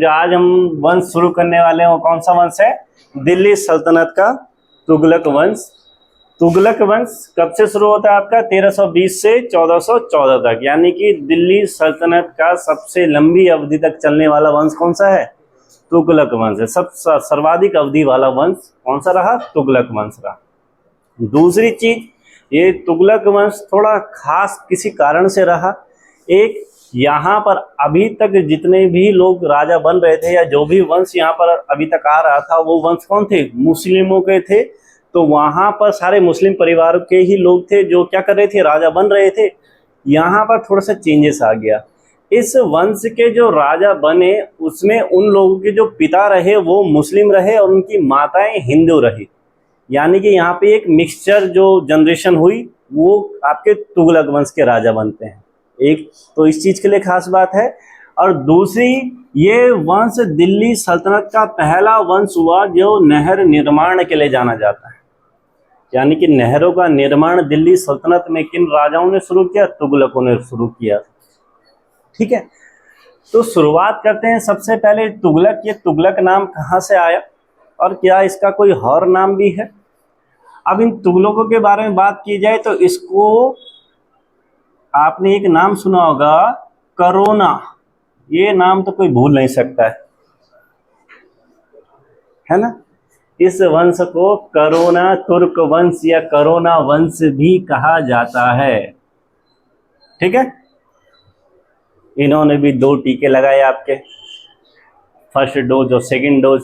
जो आज हम वंश शुरू करने वाले हैं वो कौन सा वंश है? दिल्ली सल्तनत का तुगलक वंश। तुगलक वंश कब से शुरू होता है आपका? 1320 से 1414 तक, यानी कि दिल्ली सल्तनत का सबसे लंबी अवधि तक चलने वाला वंश कौन सा है? तुगलक वंश है। सब सर्वाधिक अवधि वाला वंश कौन सा रहा? तुगलक वंश रहा। दूसरी चीज, ये तुगलक वंश थोड़ा खास किसी कारण से रहा। एक, यहाँ पर अभी तक जितने भी लोग राजा बन रहे थे या जो भी वंश यहाँ पर अभी तक आ रहा था वो वंश कौन थे? मुस्लिमों के थे। तो वहाँ पर सारे मुस्लिम परिवार के ही लोग थे जो क्या कर रहे थे? राजा बन रहे थे। यहाँ पर थोड़ा सा चेंजेस आ गया। इस वंश के जो राजा बने उसमें उन लोगों के जो पिता रहे वो मुस्लिम रहे और उनकी माताएं हिंदू रही, यानी कि यहाँ पे एक मिक्सचर जो जनरेशन हुई वो आपके तुगलक वंश के राजा बनते हैं। एक तो इस चीज के लिए खास बात है। और दूसरी, ये वंश दिल्ली सल्तनत का पहला वंश हुआ जो नहर निर्माण के लिए जाना जाता है, यानी कि नहरों का निर्माण दिल्ली सल्तनत में किन राजाओं ने शुरू किया? तुगलकों ने शुरू किया। ठीक है, तो शुरुआत करते हैं सबसे पहले तुगलक। ये तुगलक नाम कहाँ से आया और क्या इसका कोई और नाम भी है? अब इन तुगलकों के बारे में बात की जाए तो इसको आपने एक नाम सुना होगा, करोना। ये नाम तो कोई भूल नहीं सकता है ना? इस वंश को करोना तुर्क वंश या करोना वंश भी कहा जाता है। ठीक है, इन्होंने भी 2 टीके लगाए आपके, फर्स्ट डोज और सेकंड डोज,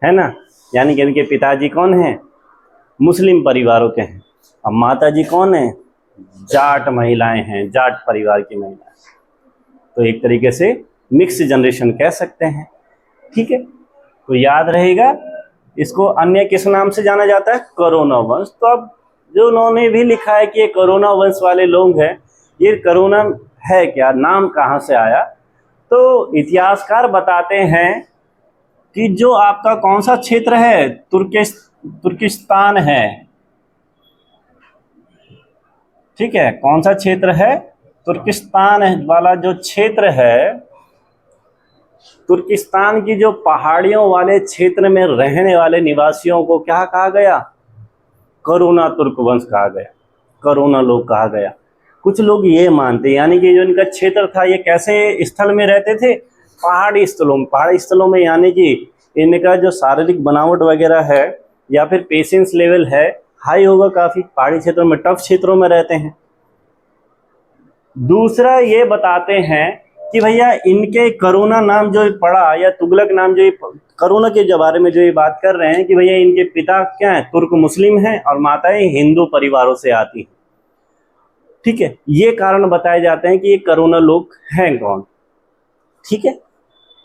है ना? यानी कि इनके पिताजी कौन हैं? मुस्लिम परिवारों के हैं। अब माताजी कौन है? जाट महिलाएं हैं, जाट परिवार की महिलाएं। तो एक तरीके से मिक्स जनरेशन कह सकते हैं। ठीक है, तो याद रहेगा इसको अन्य किस नाम से जाना जाता है? करोना वंश। तो अब जो उन्होंने भी लिखा है कि ये करोना वंश वाले लोग हैं, ये करोना है क्या, नाम कहाँ से आया? तो इतिहासकार बताते हैं कि जो आपका कौन सा क्षेत्र है, तुर्किस्तान है। ठीक है, कौन सा क्षेत्र है? तुर्किस्तान वाला जो क्षेत्र है, तुर्किस्तान की जो पहाड़ियों वाले क्षेत्र में रहने वाले निवासियों को क्या कहा गया? करोना तुर्क वंश कहा गया, करोना लोग कहा गया। कुछ लोग ये मानते, यानी कि जो इनका क्षेत्र था ये कैसे स्थल में रहते थे? पहाड़ी स्थलों में। पहाड़ी स्थलों में यानी कि इनका जो शारीरिक बनावट वगैरह है या फिर पेशेंस लेवल है हाई होगा काफी। पहाड़ी क्षेत्रों में, टफ क्षेत्रों में रहते हैं। दूसरा ये बताते हैं कि भैया इनके करोना नाम जो पड़ा या तुगलक नाम जो करोना के जो बारे में जो ये बात कर रहे हैं कि भैया इनके पिता क्या है? तुर्क मुस्लिम हैं और माताएं हिंदू परिवारों से आती हैं। ठीक है, ये कारण बताए जाते हैं कि ये करोना लोग हैं कौन। ठीक है,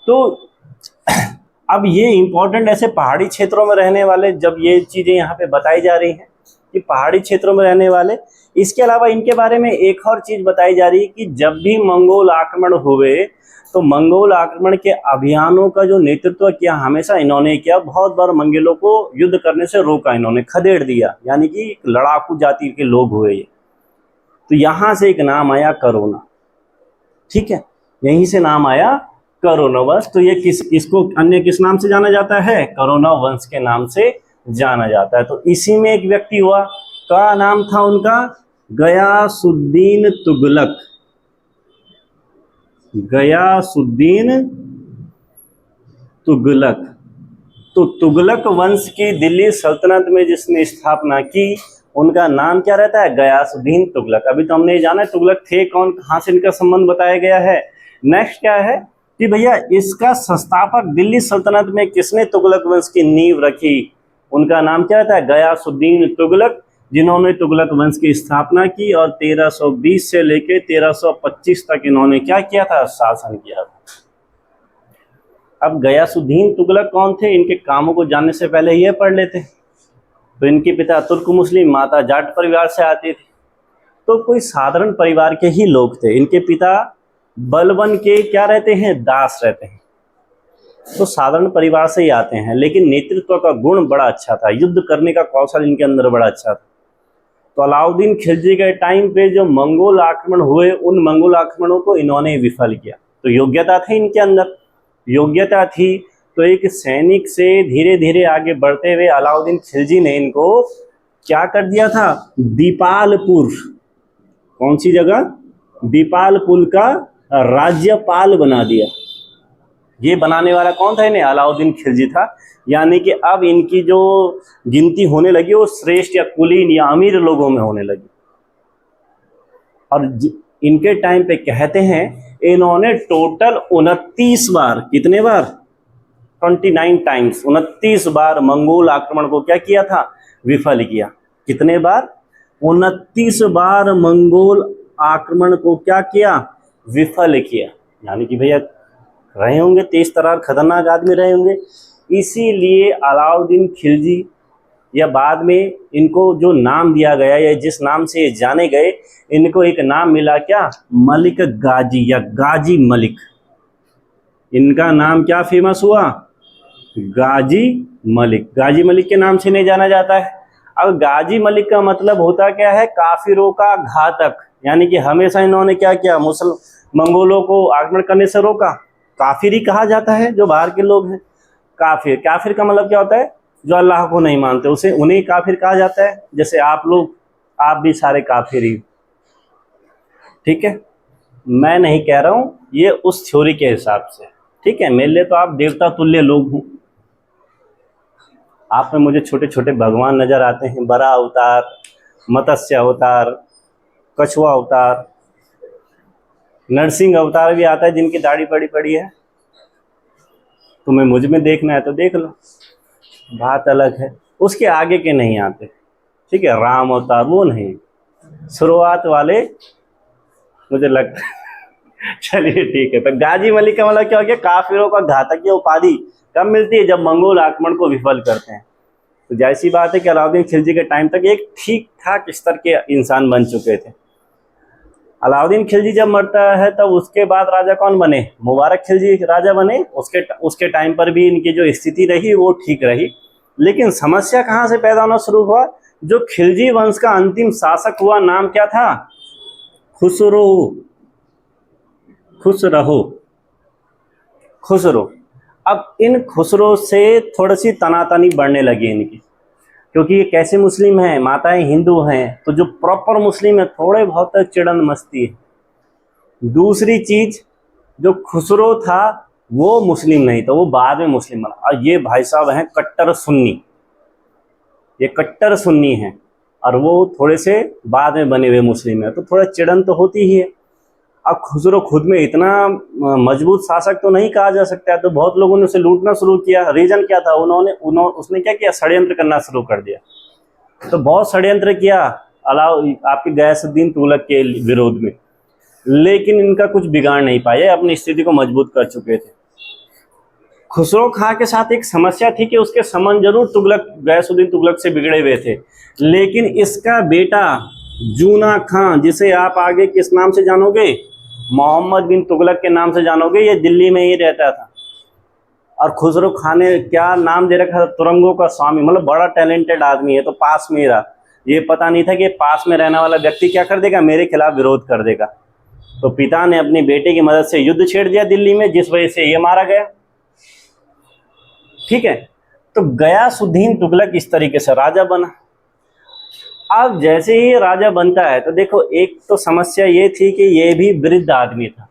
तो अब ये इंपॉर्टेंट ऐसे पहाड़ी क्षेत्रों में रहने वाले, जब ये चीजें यहाँ पे बताई जा रही हैं कि पहाड़ी क्षेत्रों में रहने वाले, इसके अलावा इनके बारे में एक और चीज बताई जा रही है कि जब भी मंगोल आक्रमण हुए तो मंगोल आक्रमण के अभियानों का जो नेतृत्व किया हमेशा इन्होंने किया। बहुत बार मंगोलों को युद्ध करने से रोका इन्होंने, खदेड़ दिया, यानी कि एक लड़ाकू जाति के लोग हुए ये। तो यहां से एक नाम आया करोना। ठीक है, यहीं से नाम आया करोना वंश। तो ये इसको अन्य किस नाम से जाना जाता है? करोना वंश के नाम से जाना जाता है। तो इसी में एक व्यक्ति हुआ, क्या नाम था उनका? गयासुद्दीन तुगलक। गयासुद्दीन तुगलक। तो तुगलक वंश की दिल्ली सल्तनत में जिसने स्थापना की उनका नाम क्या रहता है? गयासुद्दीन तुगलक। अभी तो हमने जाना तुगलक थे कौन, कहाँ से इनका संबंध बताया गया है। नेक्स्ट क्या है कि भैया इसका संस्थापक दिल्ली सल्तनत में किसने तुगलक वंश की नींव रखी? उनका नाम क्या रहता है? गयासुद्दीन तुगलक, जिन्होंने तुगलक वंश की स्थापना की और 1320 से लेकर 1325 तक इन्होंने क्या किया था? शासन किया था। अब गयासुद्दीन तुगलक कौन थे? इनके कामों को जानने से पहले ये पढ़ लेते। तो इनके पिता तुर्क मुस्लिम, माता जाट परिवार से आती थी। तो कोई साधारण परिवार के ही लोग थे। इनके पिता बलबन के क्या रहते हैं? दास रहते हैं। तो साधारण परिवार से ही आते हैं, लेकिन नेतृत्व का गुण बड़ा अच्छा था, युद्ध करने का कौशल इनके अंदर बड़ा अच्छा था। तो अलाउद्दीन खिलजी के टाइम पे जो मंगोल आक्रमण हुए उन मंगोल आक्रमणों को इन्होंने विफल किया। तो योग्यता थी इनके अंदर। योग्यता थी। तो एक सैनिक से धीरे धीरे आगे बढ़ते हुए अलाउद्दीन खिलजी ने इनको क्या कर दिया था, दीपालपुर, कौन सी जगह, दीपालपुर का राज्यपाल बना दिया। ये बनाने वाला कौन था इन्हें, अलाउद्दीन खिलजी था। यानी कि अब इनकी जो गिनती होने लगी वो श्रेष्ठ या कुलीन या अमीर लोगों में होने लगी। और इनके टाइम पे कहते हैं इन्होंने टोटल 29 बार, कितने बार, 29 टाइम्स, 29 बार मंगोल आक्रमण को क्या किया था, विफल किया। कितने बार, 29 बार मंगोल आक्रमण को क्या किया, विफल किया। यानी कि भैया रहे होंगे तेज तर्रार खतरनाक आदमी रहे होंगे। इसीलिए अलाउद्दीन खिलजी या बाद में इनको जो नाम दिया गया या जिस नाम से जाने गए, इनको एक नाम मिला क्या, मलिक गाजी या गाजी मलिक। इनका नाम क्या फेमस हुआ, गाजी मलिक। गाजी मलिक के नाम से नहीं जाना जाता है। अब गाजी मलिक का मतलब होता क्या है, काफिरों का घातक। यानी कि हमेशा इन्होंने क्या किया, मंगोलों को आक्रमण करने से रोका। काफिर ही कहा जाता है जो बाहर के लोग हैं। काफिर, काफिर का मतलब क्या होता है, जो अल्लाह को नहीं मानते, उसे उन्हें काफिर कहा जाता है। जैसे आप लोग, आप भी सारे काफिर ही, ठीक है। मैं नहीं कह रहा हूं, ये उस थ्योरी के हिसाब से, ठीक है। मेरे लिए तो आप देवता तुल्य लोग हो। आप में मुझे छोटे छोटे भगवान नजर आते हैं, बरा अवतार, मत्स्य अवतार, कछुआ अवतार, नरसिंह अवतार भी आता है जिनकी दाढ़ी बड़ी बड़ी है। तुम्हें मुझ में देखना है तो देख लो, बात अलग है। उसके आगे के नहीं आते, ठीक है। राम अवतार वो नहीं, शुरुआत वाले मुझे लगता है। चलिए ठीक है। तो गाजी मलिक का मतलब क्या हो गया, काफिरों का घातक। ये उपाधि कब मिलती है, जब मंगोल आक्रमण को विफल करते हैं। तो जैसी बात है कि अलाउद्दीन खिलजी के टाइम तक एक ठीक ठाक स्तर के इंसान बन चुके थे। अलाउद्दीन खिलजी जब मरता है तब उसके बाद राजा कौन बने, मुबारक खिलजी राजा बने। उसके टाइम पर भी इनकी जो स्थिति रही वो ठीक रही। लेकिन समस्या कहाँ से पैदा होना शुरू हुआ, जो खिलजी वंश का अंतिम शासक हुआ, नाम क्या था, खुसरो। खुसरो, खुसरो। अब इन खुसरो से थोड़ी सी तनातनी बढ़ने लगी इनकी, क्योंकि ये कैसे मुस्लिम हैं, माताएं हिंदू हैं। तो जो प्रॉपर मुस्लिम है थोड़े बहुत चिड़न मस्ती है। दूसरी चीज, जो खुसरो था वो मुस्लिम नहीं था, वो बाद में मुस्लिम बना। और ये भाई साहब हैं कट्टर सुन्नी, ये कट्टर सुन्नी हैं, और वो थोड़े से बाद में बने हुए मुस्लिम हैं। तो थोड़ा चिड़न तो होती ही है। अब खुसरो खुद में इतना मजबूत शासक तो नहीं कहा जा सकता है, तो बहुत लोगों ने उसे लूटना शुरू किया। रीजन क्या था, उसने क्या किया, षड्यंत्र करना शुरू कर दिया। तो बहुत षड्यंत्र किया आपके गयासुद्दीन तुगलक के विरोध में, लेकिन इनका कुछ बिगाड़ नहीं पाए, अपनी स्थिति को मजबूत कर चुके थे। खुसरो खां के साथ एक समस्या थी कि उसके संबंध जरूर गयासुद्दीन तुगलक से बिगड़े हुए थे, लेकिन इसका बेटा जूना खां, जिसे आप आगे किस नाम से जानोगे, मोहम्मद बिन तुगलक के नाम से जानोगे, ये दिल्ली में ही रहता था। और खुसरो खां ने क्या नाम दे रखा था, तुरंगों का स्वामी। मतलब बड़ा टैलेंटेड आदमी है, तो पास में ही रहा। ये पता नहीं था कि पास में रहने वाला व्यक्ति क्या कर देगा, मेरे खिलाफ विरोध कर देगा। तो पिता ने अपनी बेटे की मदद से युद्ध छेड़ दिया दिल्ली में, जिस वजह से ये मारा गया, ठीक है। तो गयासुद्दीन तुगलक इस तरीके से राजा बना। अब जैसे ही राजा बनता है तो देखो, एक तो समस्या ये थी कि ये भी वृद्ध आदमी था,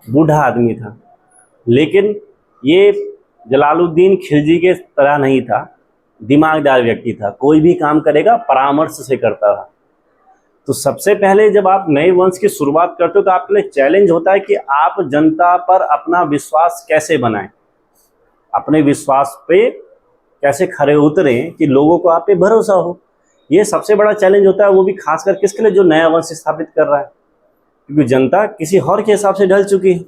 बूढ़ा आदमी था। लेकिन ये जलालुद्दीन खिलजी के तरह नहीं था, दिमागदार व्यक्ति था। कोई भी काम करेगा परामर्श से करता था। तो सबसे पहले जब आप नए वंश की शुरुआत करते हो तो आपके लिए चैलेंज होता है कि आप जनता पर अपना विश्वास कैसे बनाएं, अपने विश्वास पे कैसे खरे उतरें कि लोगों को आप पे भरोसा हो। ये सबसे बड़ा चैलेंज होता है, वो भी खासकर किसके लिए, जो नया वंश स्थापित कर रहा है, क्योंकि जनता किसी और के हिसाब से ढल चुकी है।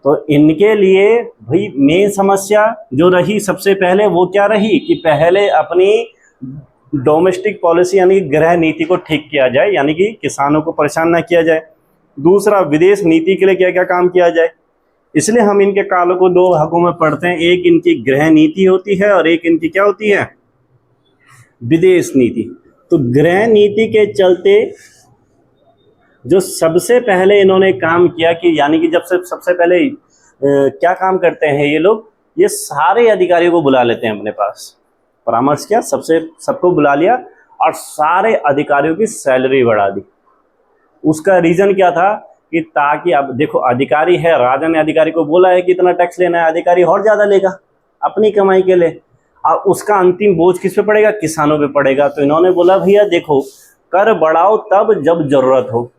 तो इनके लिए भाई मेन समस्या जो रही सबसे पहले वो क्या रही कि पहले अपनी डोमेस्टिक पॉलिसी यानी गृह नीति को ठीक किया जाए, यानी कि किसानों को परेशान ना किया जाए। दूसरा, विदेश नीति के लिए क्या क्या काम किया जाए। इसलिए हम इनके कालों को दो भागों में पढ़ते हैं, एक इनकी गृह नीति होती है और एक इनकी क्या होती है, विदेश नीति। तो गृह नीति के चलते जो सबसे पहले इन्होंने काम किया कि यानी कि जब से सबसे पहले क्या काम करते हैं ये लोग, ये सारे अधिकारियों को बुला लेते हैं अपने पास, परामर्श किया, सबको बुला लिया और सारे अधिकारियों की सैलरी बढ़ा दी। उसका रीजन क्या था कि ताकि अब देखो अधिकारी है, राजा ने अधिकारी को बोला है कि इतना टैक्स लेना है, अधिकारी और ज्यादा लेगा अपनी कमाई के लिए, और उसका अंतिम बोझ किस पे पड़ेगा, किसानों पे पड़ेगा। तो इन्होंने बोला भैया देखो, कर बढ़ाओ तब जब जरूरत हो,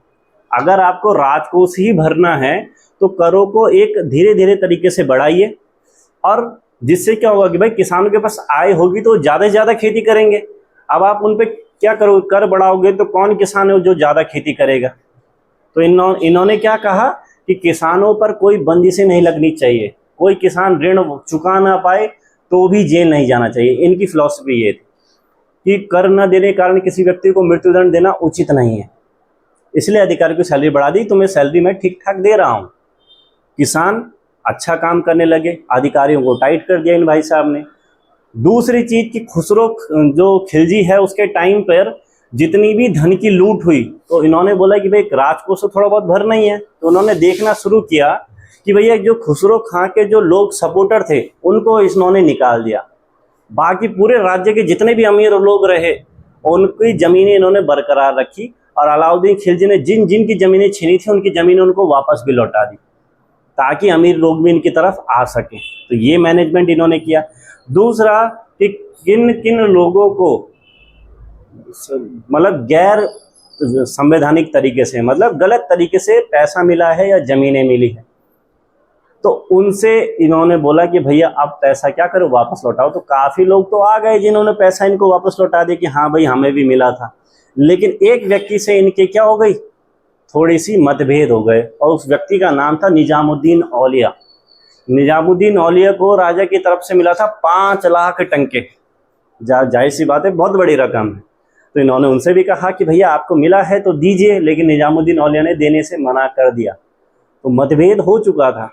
अगर आपको राजकोष ही भरना है तो करों को एक धीरे धीरे तरीके से बढ़ाइए, और जिससे क्या होगा कि भाई किसानों के पास आय होगी तो ज़्यादा से ज़्यादा खेती करेंगे। अब आप उन पे क्या करोगे, कर बढ़ाओगे तो कौन किसान है जो ज़्यादा खेती करेगा। तो इन्होंने क्या कहा कि किसानों पर कोई बंदिशें नहीं लगनी चाहिए, कोई किसान ऋण चुका ना पाए तो भी जेल नहीं जाना चाहिए। इनकी फिलॉसफी ये थी कि कर न देने के कारण किसी व्यक्ति को मृत्युदंड देना उचित नहीं है, इसलिए अधिकारी की सैलरी बढ़ा दी, तुम्हें सैलरी मैं ठीक ठाक दे रहा हूँ। किसान अच्छा काम करने लगे, अधिकारियों को टाइट कर दिया इन भाई साहब ने। दूसरी चीज कि खुसरो जो खिलजी है उसके टाइम पर जितनी भी धन की लूट हुई तो इन्होंने बोला कि भाई राजकोष तो थोड़ा बहुत भरना ही है, तो उन्होंने देखना शुरू किया कि भैया जो खुसरो खां के जो लोग सपोर्टर थे उनको इन्होंने निकाल दिया, बाकी पूरे राज्य के जितने भी अमीर लोग रहे उनकी जमीनें इन्होंने बरकरार रखी, और अलाउद्दीन खिलजी ने जिन जिन की जमीनें छीनी थी उनकी जमीनें उनको वापस भी लौटा दी ताकि अमीर लोग भी इनकी तरफ आ सकें। तो ये मैनेजमेंट इन्होंने किया। दूसरा कि किन किन लोगों को मतलब गैर संवैधानिक तरीके से, मतलब गलत तरीके से पैसा मिला है या जमीनें मिली है, तो उनसे इन्होंने बोला कि भैया अब पैसा क्या करो, वापस लौटाओ। तो काफ़ी लोग तो आ गए जिन्होंने पैसा इनको वापस लौटा दिया कि हाँ भाई हमें भी मिला था, लेकिन एक व्यक्ति से इनके क्या हो गई, थोड़ी सी मतभेद हो गए, और उस व्यक्ति का नाम था निजामुद्दीन औलिया। निजामुद्दीन औलिया को राजा की तरफ से मिला था 5 लाख टंके, जाहिर सी बात है बहुत बड़ी रकम है। तो इन्होंने उनसे भी कहा कि भैया आपको मिला है तो दीजिए, लेकिन निजामुद्दीन औलिया ने देने से मना कर दिया। तो मतभेद हो चुका था,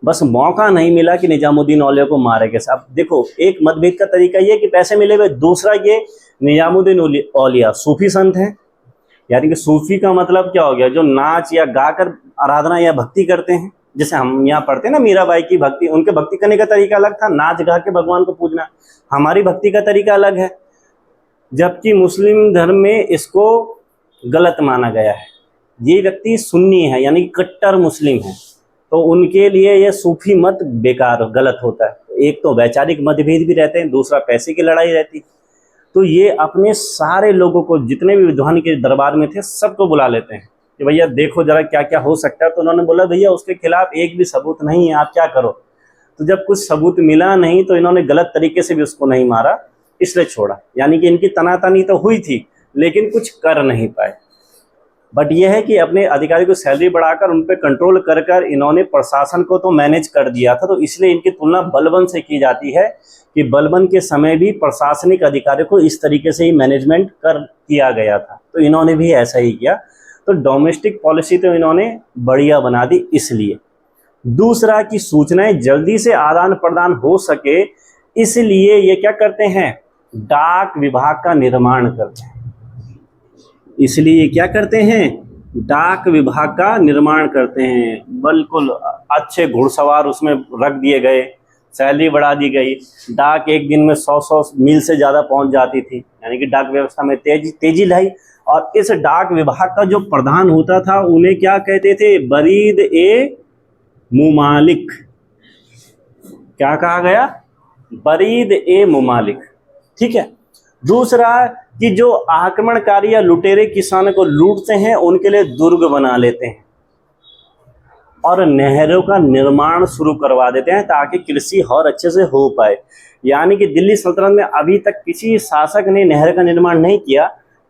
बस मौका नहीं मिला कि निजामुद्दीन औलिया को मारे कैसे। अब देखो एक मतभेद का तरीका ये कि पैसे मिले हुए, दूसरा ये निजामुद्दीन औलिया सूफी संत हैं, यानी कि सूफी का मतलब क्या हो गया, जो नाच या गाकर आराधना या भक्ति करते हैं। जैसे हम यहाँ पढ़ते हैं ना मीराबाई की भक्ति, उनके भक्ति करने का तरीका अलग था, नाच गा के भगवान को पूजना। हमारी भक्ति का तरीका अलग है, जबकि मुस्लिम धर्म में इसको गलत माना गया है। ये व्यक्ति सुन्नी है यानी कट्टर मुस्लिम है, तो उनके लिए ये सूफी मत बेकार गलत होता है। एक तो वैचारिक मतभेद भी रहते हैं, दूसरा पैसे की लड़ाई रहती। तो ये अपने सारे लोगों को, जितने भी विद्वान के दरबार में थे, सबको बुला लेते हैं कि भैया देखो जरा क्या क्या हो सकता है। तो उन्होंने बोला भैया उसके खिलाफ एक भी सबूत नहीं है, आप क्या करो। तो जब कुछ सबूत मिला नहीं तो इन्होंने गलत तरीके से भी उसको नहीं मारा, इसलिए छोड़ा। यानी कि इनकी तनातनी तो हुई थी लेकिन कुछ कर नहीं पाए। बट यह है कि अपने अधिकारी को सैलरी बढ़ाकर उन पर कंट्रोल कर कर इन्होंने प्रशासन को तो मैनेज कर दिया था। तो इसलिए इनकी तुलना बलबन से की जाती है कि बलबन के समय भी प्रशासनिक अधिकारियों को इस तरीके से ही मैनेजमेंट किया गया था, तो इन्होंने भी ऐसा ही किया। तो डोमेस्टिक पॉलिसी तो इन्होंने बढ़िया बना दी इसलिए। दूसरा कि सूचनाएं जल्दी से आदान प्रदान हो सके, इसलिए ये क्या करते हैं, डाक विभाग का निर्माण करते हैं। इसलिए क्या करते हैं, डाक विभाग का निर्माण करते हैं। बिल्कुल अच्छे घुड़सवार उसमें रख दिए गए, सैलरी बढ़ा दी गई, डाक एक दिन में 100 मील से ज़्यादा पहुंच जाती थी, यानी कि डाक व्यवस्था में तेजी लाई। और इस डाक विभाग का जो प्रधान होता था उन्हें क्या कहते थे, बरीद ए मुमालिक। क्या कहा गया, बरीद ए मुमालिक। ठीक है। दूसरा कि जो आक्रमणकारी या लुटेरे किसानों को लूटते हैं उनके लिए दुर्ग बना लेते हैं और नहरों का निर्माण शुरू करवा देते हैं ताकि कृषि और अच्छे से हो पाए। यानी कि दिल्ली सल्तनत में अभी तक किसी शासक ने नहर का निर्माण नहीं किया।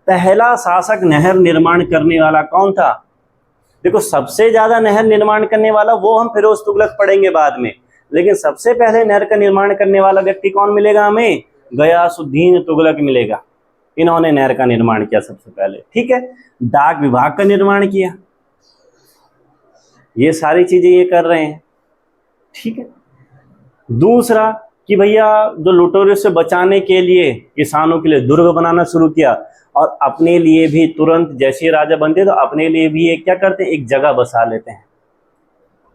पहला शासक नहर निर्माण करने वाला कौन था, देखो सबसे ज्यादा नहर निर्माण करने वाला वो हम फिरोज तुगलक पढ़ेंगे बाद में, लेकिन सबसे पहले नहर का निर्माण करने वाला व्यक्ति कौन मिलेगा हमें, गयासुद्दीन तुगलक मिलेगा। इन्होंने नहर का निर्माण किया सबसे पहले। ठीक है। डाक विभाग का निर्माण किया, ये सारी चीजें ये कर रहे हैं। ठीक है। दूसरा कि भैया जो लुटेरों से बचाने के लिए किसानों के लिए दुर्ग बनाना शुरू किया और अपने लिए भी तुरंत जैसे राजा बनते तो अपने लिए भी एक क्या करते हैं, एक जगह बसा लेते हैं।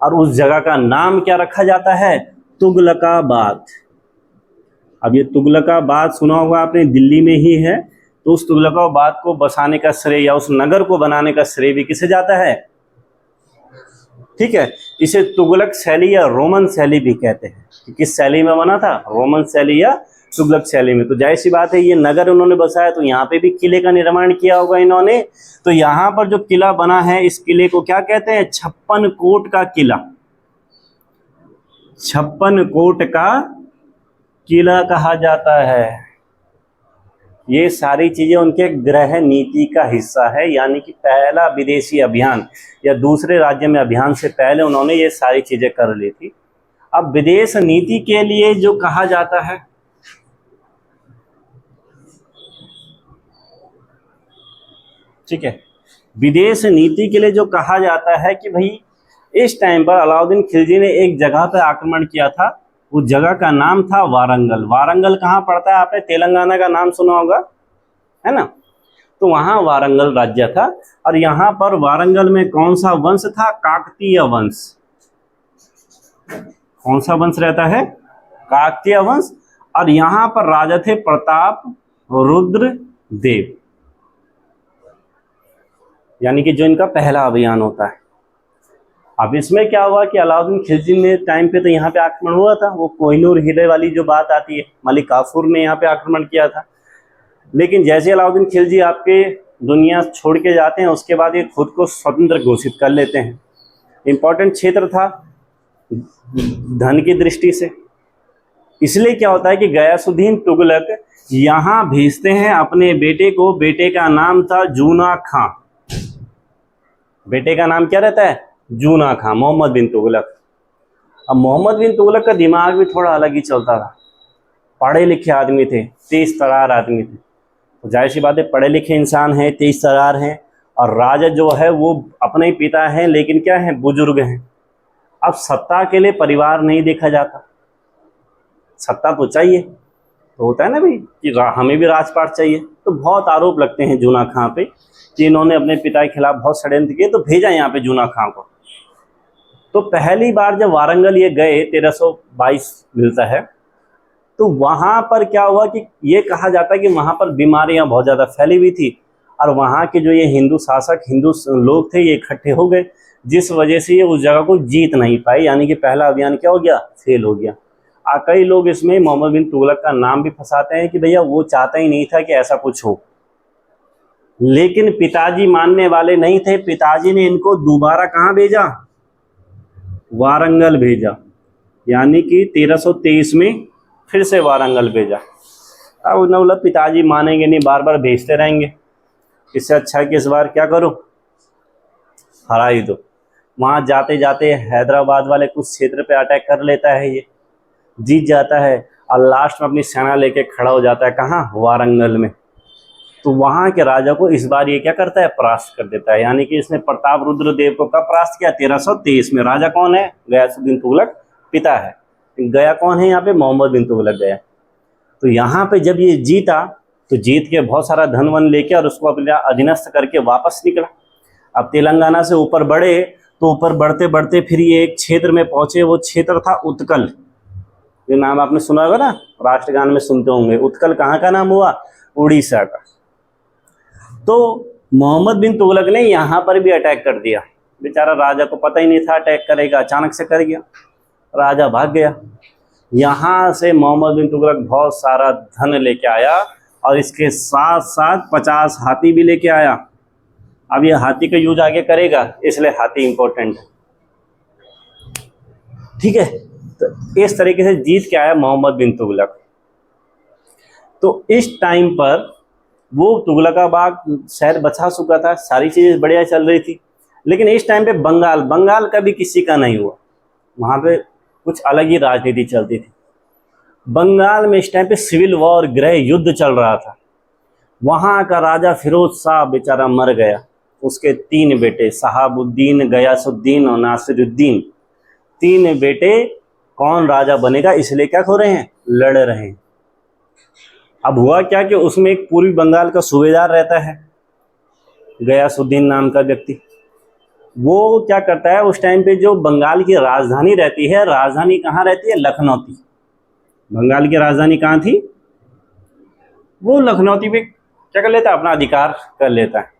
और उस जगह का नाम क्या रखा जाता है? तुगलकाबाद। अब ये तुगलकाबाद सुना होगा आपने, दिल्ली में ही है। तो उस तुगलकाबाद को बसाने का श्रेय या उस नगर को बनाने का श्रेय भी किसे जाता है? ठीक है, इसे तुगलक शैली या रोमन शैली भी कहते हैं। कि किस शैली में बना था? रोमन शैली या तुगलक शैली में। तो जाहिर सी बात है, ये नगर उन्होंने बसाया तो यहाँ पे भी किले का निर्माण किया होगा इन्होंने। तो यहाँ पर जो किला बना है, इस किले को क्या कहते हैं? 56 कोट का किला। 56 कोट का किला कहा जाता है। ये सारी चीजें उनके गृह नीति का हिस्सा है, यानी कि पहला विदेशी अभियान या दूसरे राज्य में अभियान से पहले उन्होंने ये सारी चीजें कर ली थी। अब विदेश नीति के लिए जो कहा जाता है, ठीक है, विदेश नीति के लिए जो कहा जाता है कि भाई इस टाइम पर अलाउद्दीन खिलजी ने एक जगह पर आक्रमण किया था। उस जगह का नाम था वारंगल। वारंगल कहाँ पड़ता है? आपने तेलंगाना का नाम सुना होगा, है ना? तो वहाँ वारंगल राज्य था। और यहाँ पर वारंगल में कौन सा वंश था? काकतीय वंश। कौन सा वंश रहता है? काकतीय वंश। और यहाँ पर राजा थे प्रताप रुद्र देव, यानी कि जो इनका पहला अभियान होता है। अब इसमें क्या हुआ कि अलाउद्दीन खिलजी ने टाइम पे तो यहाँ पे आक्रमण हुआ था। वो कोहिनूर हीरे वाली जो बात आती है, मलिक काफूर ने यहाँ पे आक्रमण किया था। लेकिन जैसे अलाउद्दीन खिलजी आपके दुनिया छोड़ के जाते हैं, उसके बाद ये खुद को स्वतंत्र घोषित कर लेते हैं। इम्पोर्टेंट क्षेत्र था धन की दृष्टि से। इसलिए क्या होता है कि गयासुद्दीन तुगलक यहाँ भेजते हैं अपने बेटे को। बेटे का नाम था जूना खां। बेटे का नाम क्या रहता है? जूना खां, मोहम्मद बिन तुगलक। अब मोहम्मद बिन तुगलक का दिमाग भी थोड़ा अलग ही चलता था। पढ़े लिखे आदमी थे, तेज तरार आदमी थे। तो जाहिर सी बात है, पढ़े लिखे इंसान हैं, तेज तरार हैं, और राजा जो है वो अपने ही पिता हैं, लेकिन क्या है? बुजुर्ग हैं। अब सत्ता के लिए परिवार नहीं देखा जाता, सत्ता तो चाहिए। तो होता है ना भाई कि हमें भी राजपाट चाहिए। तो बहुत आरोप लगते हैं जूना खां पे कि इन्होंने अपने पिता के खिलाफ बहुत षड्यंत्र किए। तो भेजा यहाँ पे जूना खां को। तो पहली बार जब वारंगल ये गए, 1322 मिलता है, तो वहाँ पर क्या हुआ कि ये कहा जाता है कि वहाँ पर बीमारियाँ बहुत ज़्यादा फैली हुई थी। और वहाँ के जो ये हिंदू शासक, हिंदू लोग थे, ये इकट्ठे हो गए, जिस वजह से ये उस जगह को जीत नहीं पाए। यानी कि पहला अभियान क्या हो गया? फेल हो गया। कई लोग इसमें मोहम्मद बिन तुगलक का नाम भी फंसाते हैं कि भैया वो चाहता ही नहीं था कि ऐसा कुछ हो। लेकिन पिताजी मानने वाले नहीं थे। पिताजी ने इनको दोबारा कहाँ भेजा? वारंगल भेजा। यानी कि 1323 में फिर से वारंगल भेजा। अब उन्होंने बोला पिताजी मानेंगे नहीं, बार बार भेजते रहेंगे, इससे अच्छा है कि इस बार क्या करो, हरा ही दो। वहाँ जाते जाते हैदराबाद वाले कुछ क्षेत्र पे अटैक कर लेता है, ये जीत जाता है और लास्ट में अपनी सेना लेके खड़ा हो जाता है। कहाँ? वारंगल में। तो वहाँ के राजा को इस बार ये क्या करता है? परास्त कर देता है। यानी कि इसने प्रताप रुद्र देव को कब परास्त किया? 1323 में। राजा कौन है? गयासुद्दीन तुगलक पिता है। गया कौन है यहाँ पे? मोहम्मद बिन तुगलक गया। तो यहाँ पे जब ये जीता तो जीत के बहुत सारा धन वन लेके और उसको अपने अधीनस्थ करके वापस निकला। अब तेलंगाना से ऊपर बढ़े, तो ऊपर बढ़ते बढ़ते फिर ये एक क्षेत्र में पहुंचे। वो क्षेत्र था उत्कल। ये नाम आपने सुना होगा ना, राष्ट्रगान में सुनते होंगे। उत्कल कहाँ का नाम हुआ? उड़ीसा का। तो मोहम्मद बिन तुगलक ने यहाँ पर भी अटैक कर दिया। बेचारा राजा को पता ही नहीं था अटैक करेगा, अचानक से कर गया। राजा भाग गया। यहाँ से मोहम्मद बिन तुगलक बहुत सारा धन लेके आया और इसके साथ साथ 50 हाथी भी लेके आया। अब ये हाथी का यूज आगे करेगा, इसलिए हाथी इंपॉर्टेंट है। ठीक है, तो इस तरीके से जीत के आया मोहम्मद बिन तुगलक। तो इस टाइम पर वो तुगलकाबाद शहर बचा चुका था, सारी चीज़ें बढ़िया चल रही थी। लेकिन इस टाइम पे बंगाल का भी किसी का नहीं हुआ। वहाँ पे कुछ अलग ही राजनीति चलती थी। बंगाल में इस टाइम पे सिविल वॉर, गृह युद्ध चल रहा था। वहाँ का राजा फिरोज शाह बेचारा मर गया। उसके 3 बेटे, शहाबुद्दीन, गयासुद्दीन और नासिरुद्दीन, 3 बेटे। कौन राजा बनेगा इसलिए क्या हो रहे हैं? लड़ रहे हैं। अब हुआ क्या कि उसमें एक पूर्वी बंगाल का सूबेदार रहता है, गयासुद्दीन नाम का व्यक्ति। वो क्या करता है उस टाइम पे, जो बंगाल की राजधानी रहती है, राजधानी कहाँ रहती है? लखनऊ। बंगाल की राजधानी कहाँ थी? वो लखनऊ पे क्या कर लेता है? अपना अधिकार कर लेता है।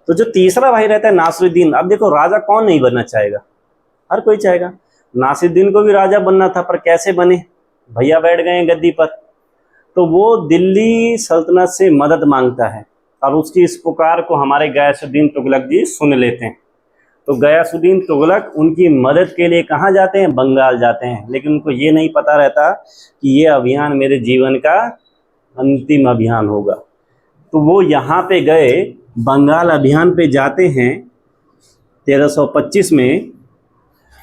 तो जो तीसरा भाई रहता है नासिरुद्दीन, अब देखो राजा कौन नहीं बनना चाहेगा, हर कोई चाहेगा। नासिरुद्दीन को भी राजा बनना था, पर कैसे बने? भैया बैठ गए गद्दी पर, तो वो दिल्ली सल्तनत से मदद मांगता है और उसकी इस पुकार को हमारे गयासुद्दीन तुगलक जी सुन लेते हैं। तो गयासुद्दीन तुगलक उनकी मदद के लिए कहाँ जाते हैं? बंगाल जाते हैं। लेकिन उनको ये नहीं पता रहता कि ये अभियान मेरे जीवन का अंतिम अभियान होगा। तो वो यहाँ पे गए, बंगाल अभियान पे जाते हैं 1325 में।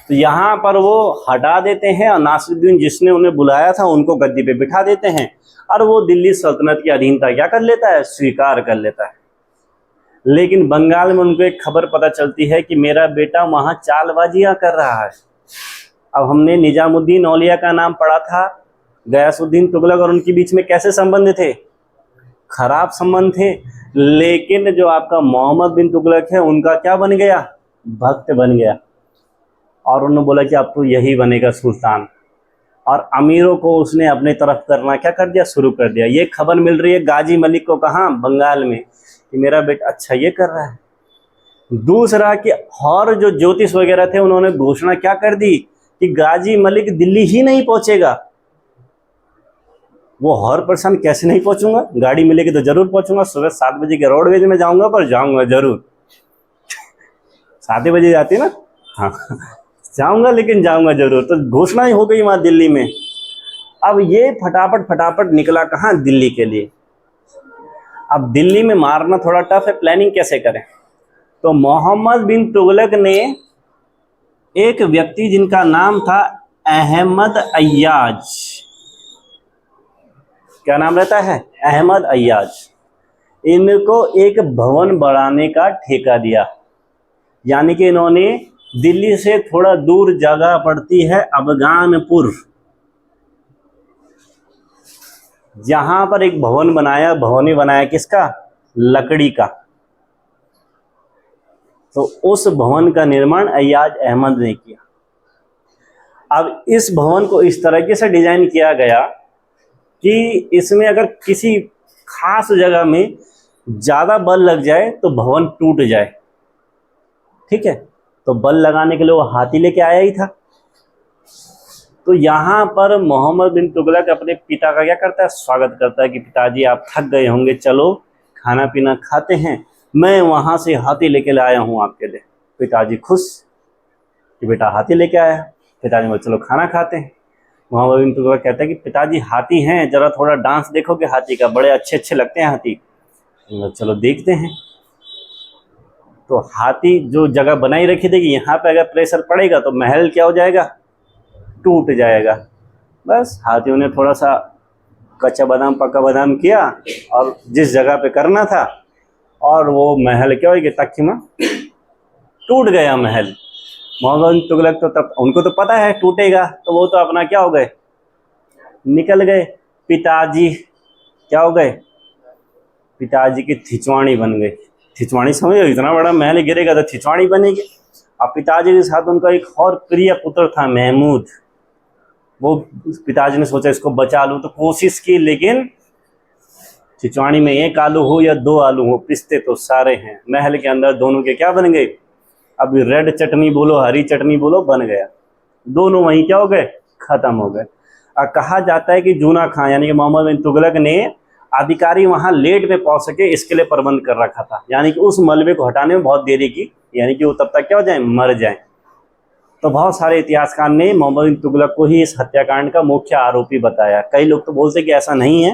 तो यहाँ पर वो हटा देते हैं और नासिरुद्दीन जिसने उन्हें बुलाया था उनको गद्दी पे बिठा देते हैं और वो दिल्ली सल्तनत की अधीनता क्या कर लेता है? स्वीकार कर लेता है। लेकिन बंगाल में उनको एक खबर पता चलती है कि मेरा बेटा वहाँ चालबाजियाँ कर रहा है। अब हमने निजामुद्दीन औलिया का नाम पढ़ा था, गयासुद्दीन तुगलक और उनके बीच में कैसे संबंध थे? खराब संबंध थे। लेकिन जो आपका मोहम्मद बिन तुगलक है उनका क्या बन गया? भक्त बन गया। और उन्होंने बोला कि अब तो यही बनेगा सुल्तान, और अमीरों को उसने अपने तरफ करना क्या कर दिया? शुरू कर दिया। ये खबर मिल रही है गाजी मलिक को, कहाँ? बंगाल में, कि मेरा बेटा अच्छा ये कर रहा है। दूसरा कि और जो ज्योतिष वगैरह थे उन्होंने घोषणा क्या कर दी कि गाजी मलिक दिल्ली ही नहीं पहुंचेगा। वो हर पर्सन कैसे नहीं पहुंचूंगा? गाड़ी मिलेगी तो जरूर पहुंचूंगा। सुबह 7 बजे के रोडवेज में जाऊंगा, पर जाऊंगा जरूर। 7 बजे जाती है ना, हाँ जाऊंगा, लेकिन जाऊंगा जरूर। तो घोषणा ही हो गई वहां दिल्ली में। अब ये फटाफट निकला कहाँ? दिल्ली के लिए। अब दिल्ली में मारना थोड़ा टफ है, प्लानिंग कैसे करें? तो मोहम्मद बिन तुगलक ने एक व्यक्ति जिनका नाम था अहमद अय्याज, क्या नाम रहता है? अहमद अय्याज, इनको एक भवन बनाने का ठेका दिया। यानी कि इन्होंने दिल्ली से थोड़ा दूर जगह पड़ती है अफगानपुर, जहां पर एक भवन बनाया। भवन ही बनाया किसका? लकड़ी का। तो उस भवन का निर्माण अय्याज अहमद ने किया। अब इस भवन को इस तरीके से डिजाइन किया गया कि इसमें अगर किसी खास जगह में ज्यादा बल लग जाए तो भवन टूट जाए। ठीक है, तो बल लगाने के लिए वो हाथी लेके आया ही था। तो यहाँ पर मोहम्मद बिन तुगलक अपने पिता का क्या करता है? स्वागत करता है कि पिताजी आप थक गए होंगे, चलो खाना पीना खाते हैं, मैं वहाँ से हाथी लेके आया हूँ आपके लिए। पिताजी खुश कि बेटा हाथी लेके आया। पिताजी बोले चलो खाना खाते हैं। मोहम्मद बिन तुगलक कहता है कि पिताजी हाथी हैं, जरा थोड़ा डांस देखोगे हाथी का, बड़े अच्छे अच्छे लगते हैं हाथी। चलो देखते हैं। तो हाथी जो जगह बनाई रखी थी कि यहाँ पे अगर प्रेशर पड़ेगा तो महल क्या हो जाएगा? टूट जाएगा। बस हाथियों ने थोड़ा सा कच्चा बादाम पक्का बादाम किया और जिस जगह पे करना था, और वो महल क्या होगी? तख्तिमा टूट गया महल। मोहम्मद बिन तुगलक तो तब उनको तो पता है टूटेगा, तो वो तो अपना क्या हो गए? निकल गए। पिताजी क्या हो गए? पिताजी की थिचवाणी बन गई। थिचवाणी समझो, इतना बड़ा महल गिरेगा तो थिचवाणी बनेगी। अब पिताजी के साथ उनका एक और प्रिय पुत्र था महमूद। वो पिताजी ने सोचा इसको बचा लूं, तो कोशिश की, लेकिन थिचवाणी में एक आलू हो या 2 आलू हो, पिसते तो सारे हैं। महल के अंदर दोनों के क्या बन गए? अभी रेड चटनी बोलो हरी चटनी बोलो, बन गया। दोनों वहीं क्या हो गए? खत्म हो गए। और कहा जाता है कि जूना खां यानी कि मोहम्मद बिन तुगलक ने अधिकारी वहां लेट में पहुंच सके इसके लिए प्रबंध कर रखा था। यानी कि उस मलबे को हटाने में बहुत देरी की, यानी कि वो तब तक क्या हो जाए? मर जाए। तो बहुत सारे इतिहासकार ने मोहम्मद बिन तुगलक को ही इस हत्याकांड का मुख्य आरोपी बताया। कई लोग तो बोलते कि ऐसा नहीं है,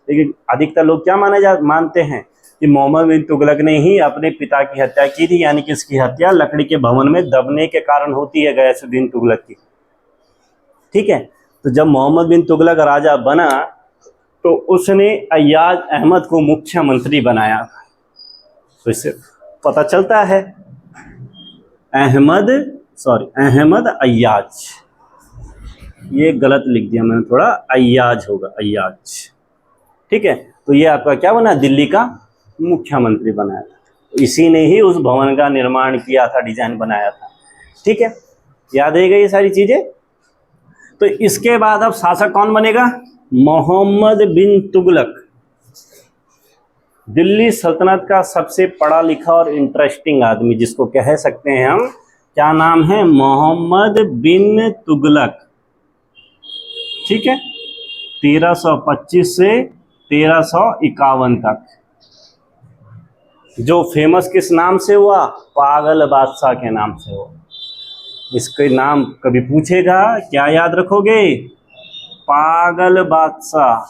लेकिन अधिकतर लोग क्या मानते हैं कि मोहम्मद बिन तुगलक ने ही अपने पिता की हत्या की थी। यानी कि इसकी हत्या लकड़ी के भवन में दबने के कारण होती है गयासुद्दीन तुगलक की। ठीक है, तो जब मोहम्मद बिन तुगलक राजा बना तो उसने अय्याज अहमद को मुख्यमंत्री बनाया। तो इससे पता चलता है अहमद अय्याज, ये गलत लिख दिया मैंने थोड़ा, अय्याज होगा, अय्याज। ठीक है, तो ये आपका क्या बना? दिल्ली का मुख्यमंत्री बनाया था। इसी ने ही उस भवन का निर्माण किया था, डिजाइन बनाया था। ठीक है, याद रहेगा ये सारी चीजें। तो इसके बाद अब शासक कौन बनेगा? मोहम्मद बिन तुगलक। दिल्ली सल्तनत का सबसे पढ़ा लिखा और इंटरेस्टिंग आदमी जिसको कह सकते हैं हम, क्या नाम है? मोहम्मद बिन तुगलक। ठीक है, 1325 से 1351 तक, जो फेमस किस नाम से हुआ? पागल बादशाह के नाम से हुआ। इसके नाम कभी पूछेगा, क्या याद रखोगे? पागल बादशाह,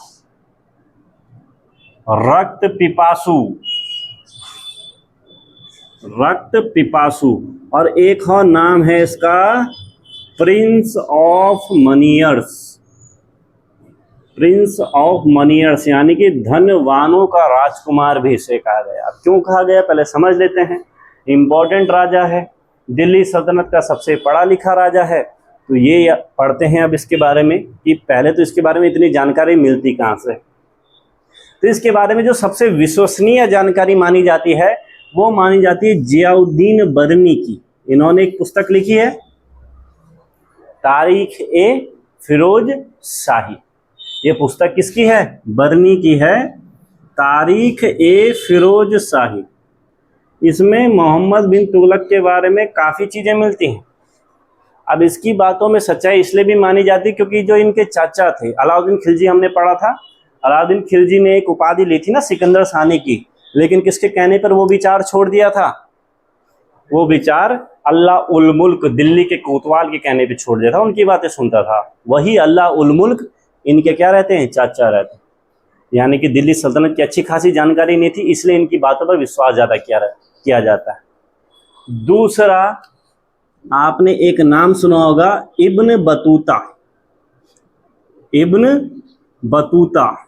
रक्त पिपासु, रक्त पिपासु। और एक और नाम है इसका, प्रिंस ऑफ मनियर्स। प्रिंस ऑफ मनियर्स यानी कि धनवानों का राजकुमार भी इसे कहा गया। अब क्यों कहा गया पहले समझ लेते हैं। इंपॉर्टेंट राजा है, दिल्ली सल्तनत का सबसे पढ़ा लिखा राजा है। तो ये पढ़ते हैं अब इसके बारे में कि पहले तो इसके बारे में इतनी जानकारी मिलती कहाँ से। तो इसके बारे में जो सबसे विश्वसनीय जानकारी मानी जाती है वो मानी जाती है जियाउद्दीन बरनी की। इन्होंने एक पुस्तक लिखी है, तारीख ए फिरोज शाही। ये पुस्तक किसकी है? बरनी की है, तारीख ए फिरोज शाही। इसमें मोहम्मद बिन तुगलक के बारे में काफ़ी चीज़ें मिलती हैं। अब इसकी बातों में सच्चाई इसलिए भी मानी जाती क्योंकि जो इनके चाचा थे अलाउद्दीन खिलजी, हमने पढ़ा था, अलाउद्दीन खिलजी ने एक उपाधि ली थी ना सिकंदर सानी की, लेकिन किसके कहने पर वो विचार छोड़ दिया था? वो विचार अल्लाह उल मुल्क, दिल्ली के कोतवाल के कहने पे छोड़ दिया था, उनकी बातें सुनता था। वही अल्लाह उल मुल्क इनके क्या रहते हैं? चाचा रहते हैं। यानी कि दिल्ली सल्तनत की अच्छी खासी जानकारी नहीं थी, इसलिए इनकी बातों पर विश्वास ज़्यादा किया जाता है। दूसरा, आपने एक नाम सुना होगा, इब्न बतूता। इब्न बतूता,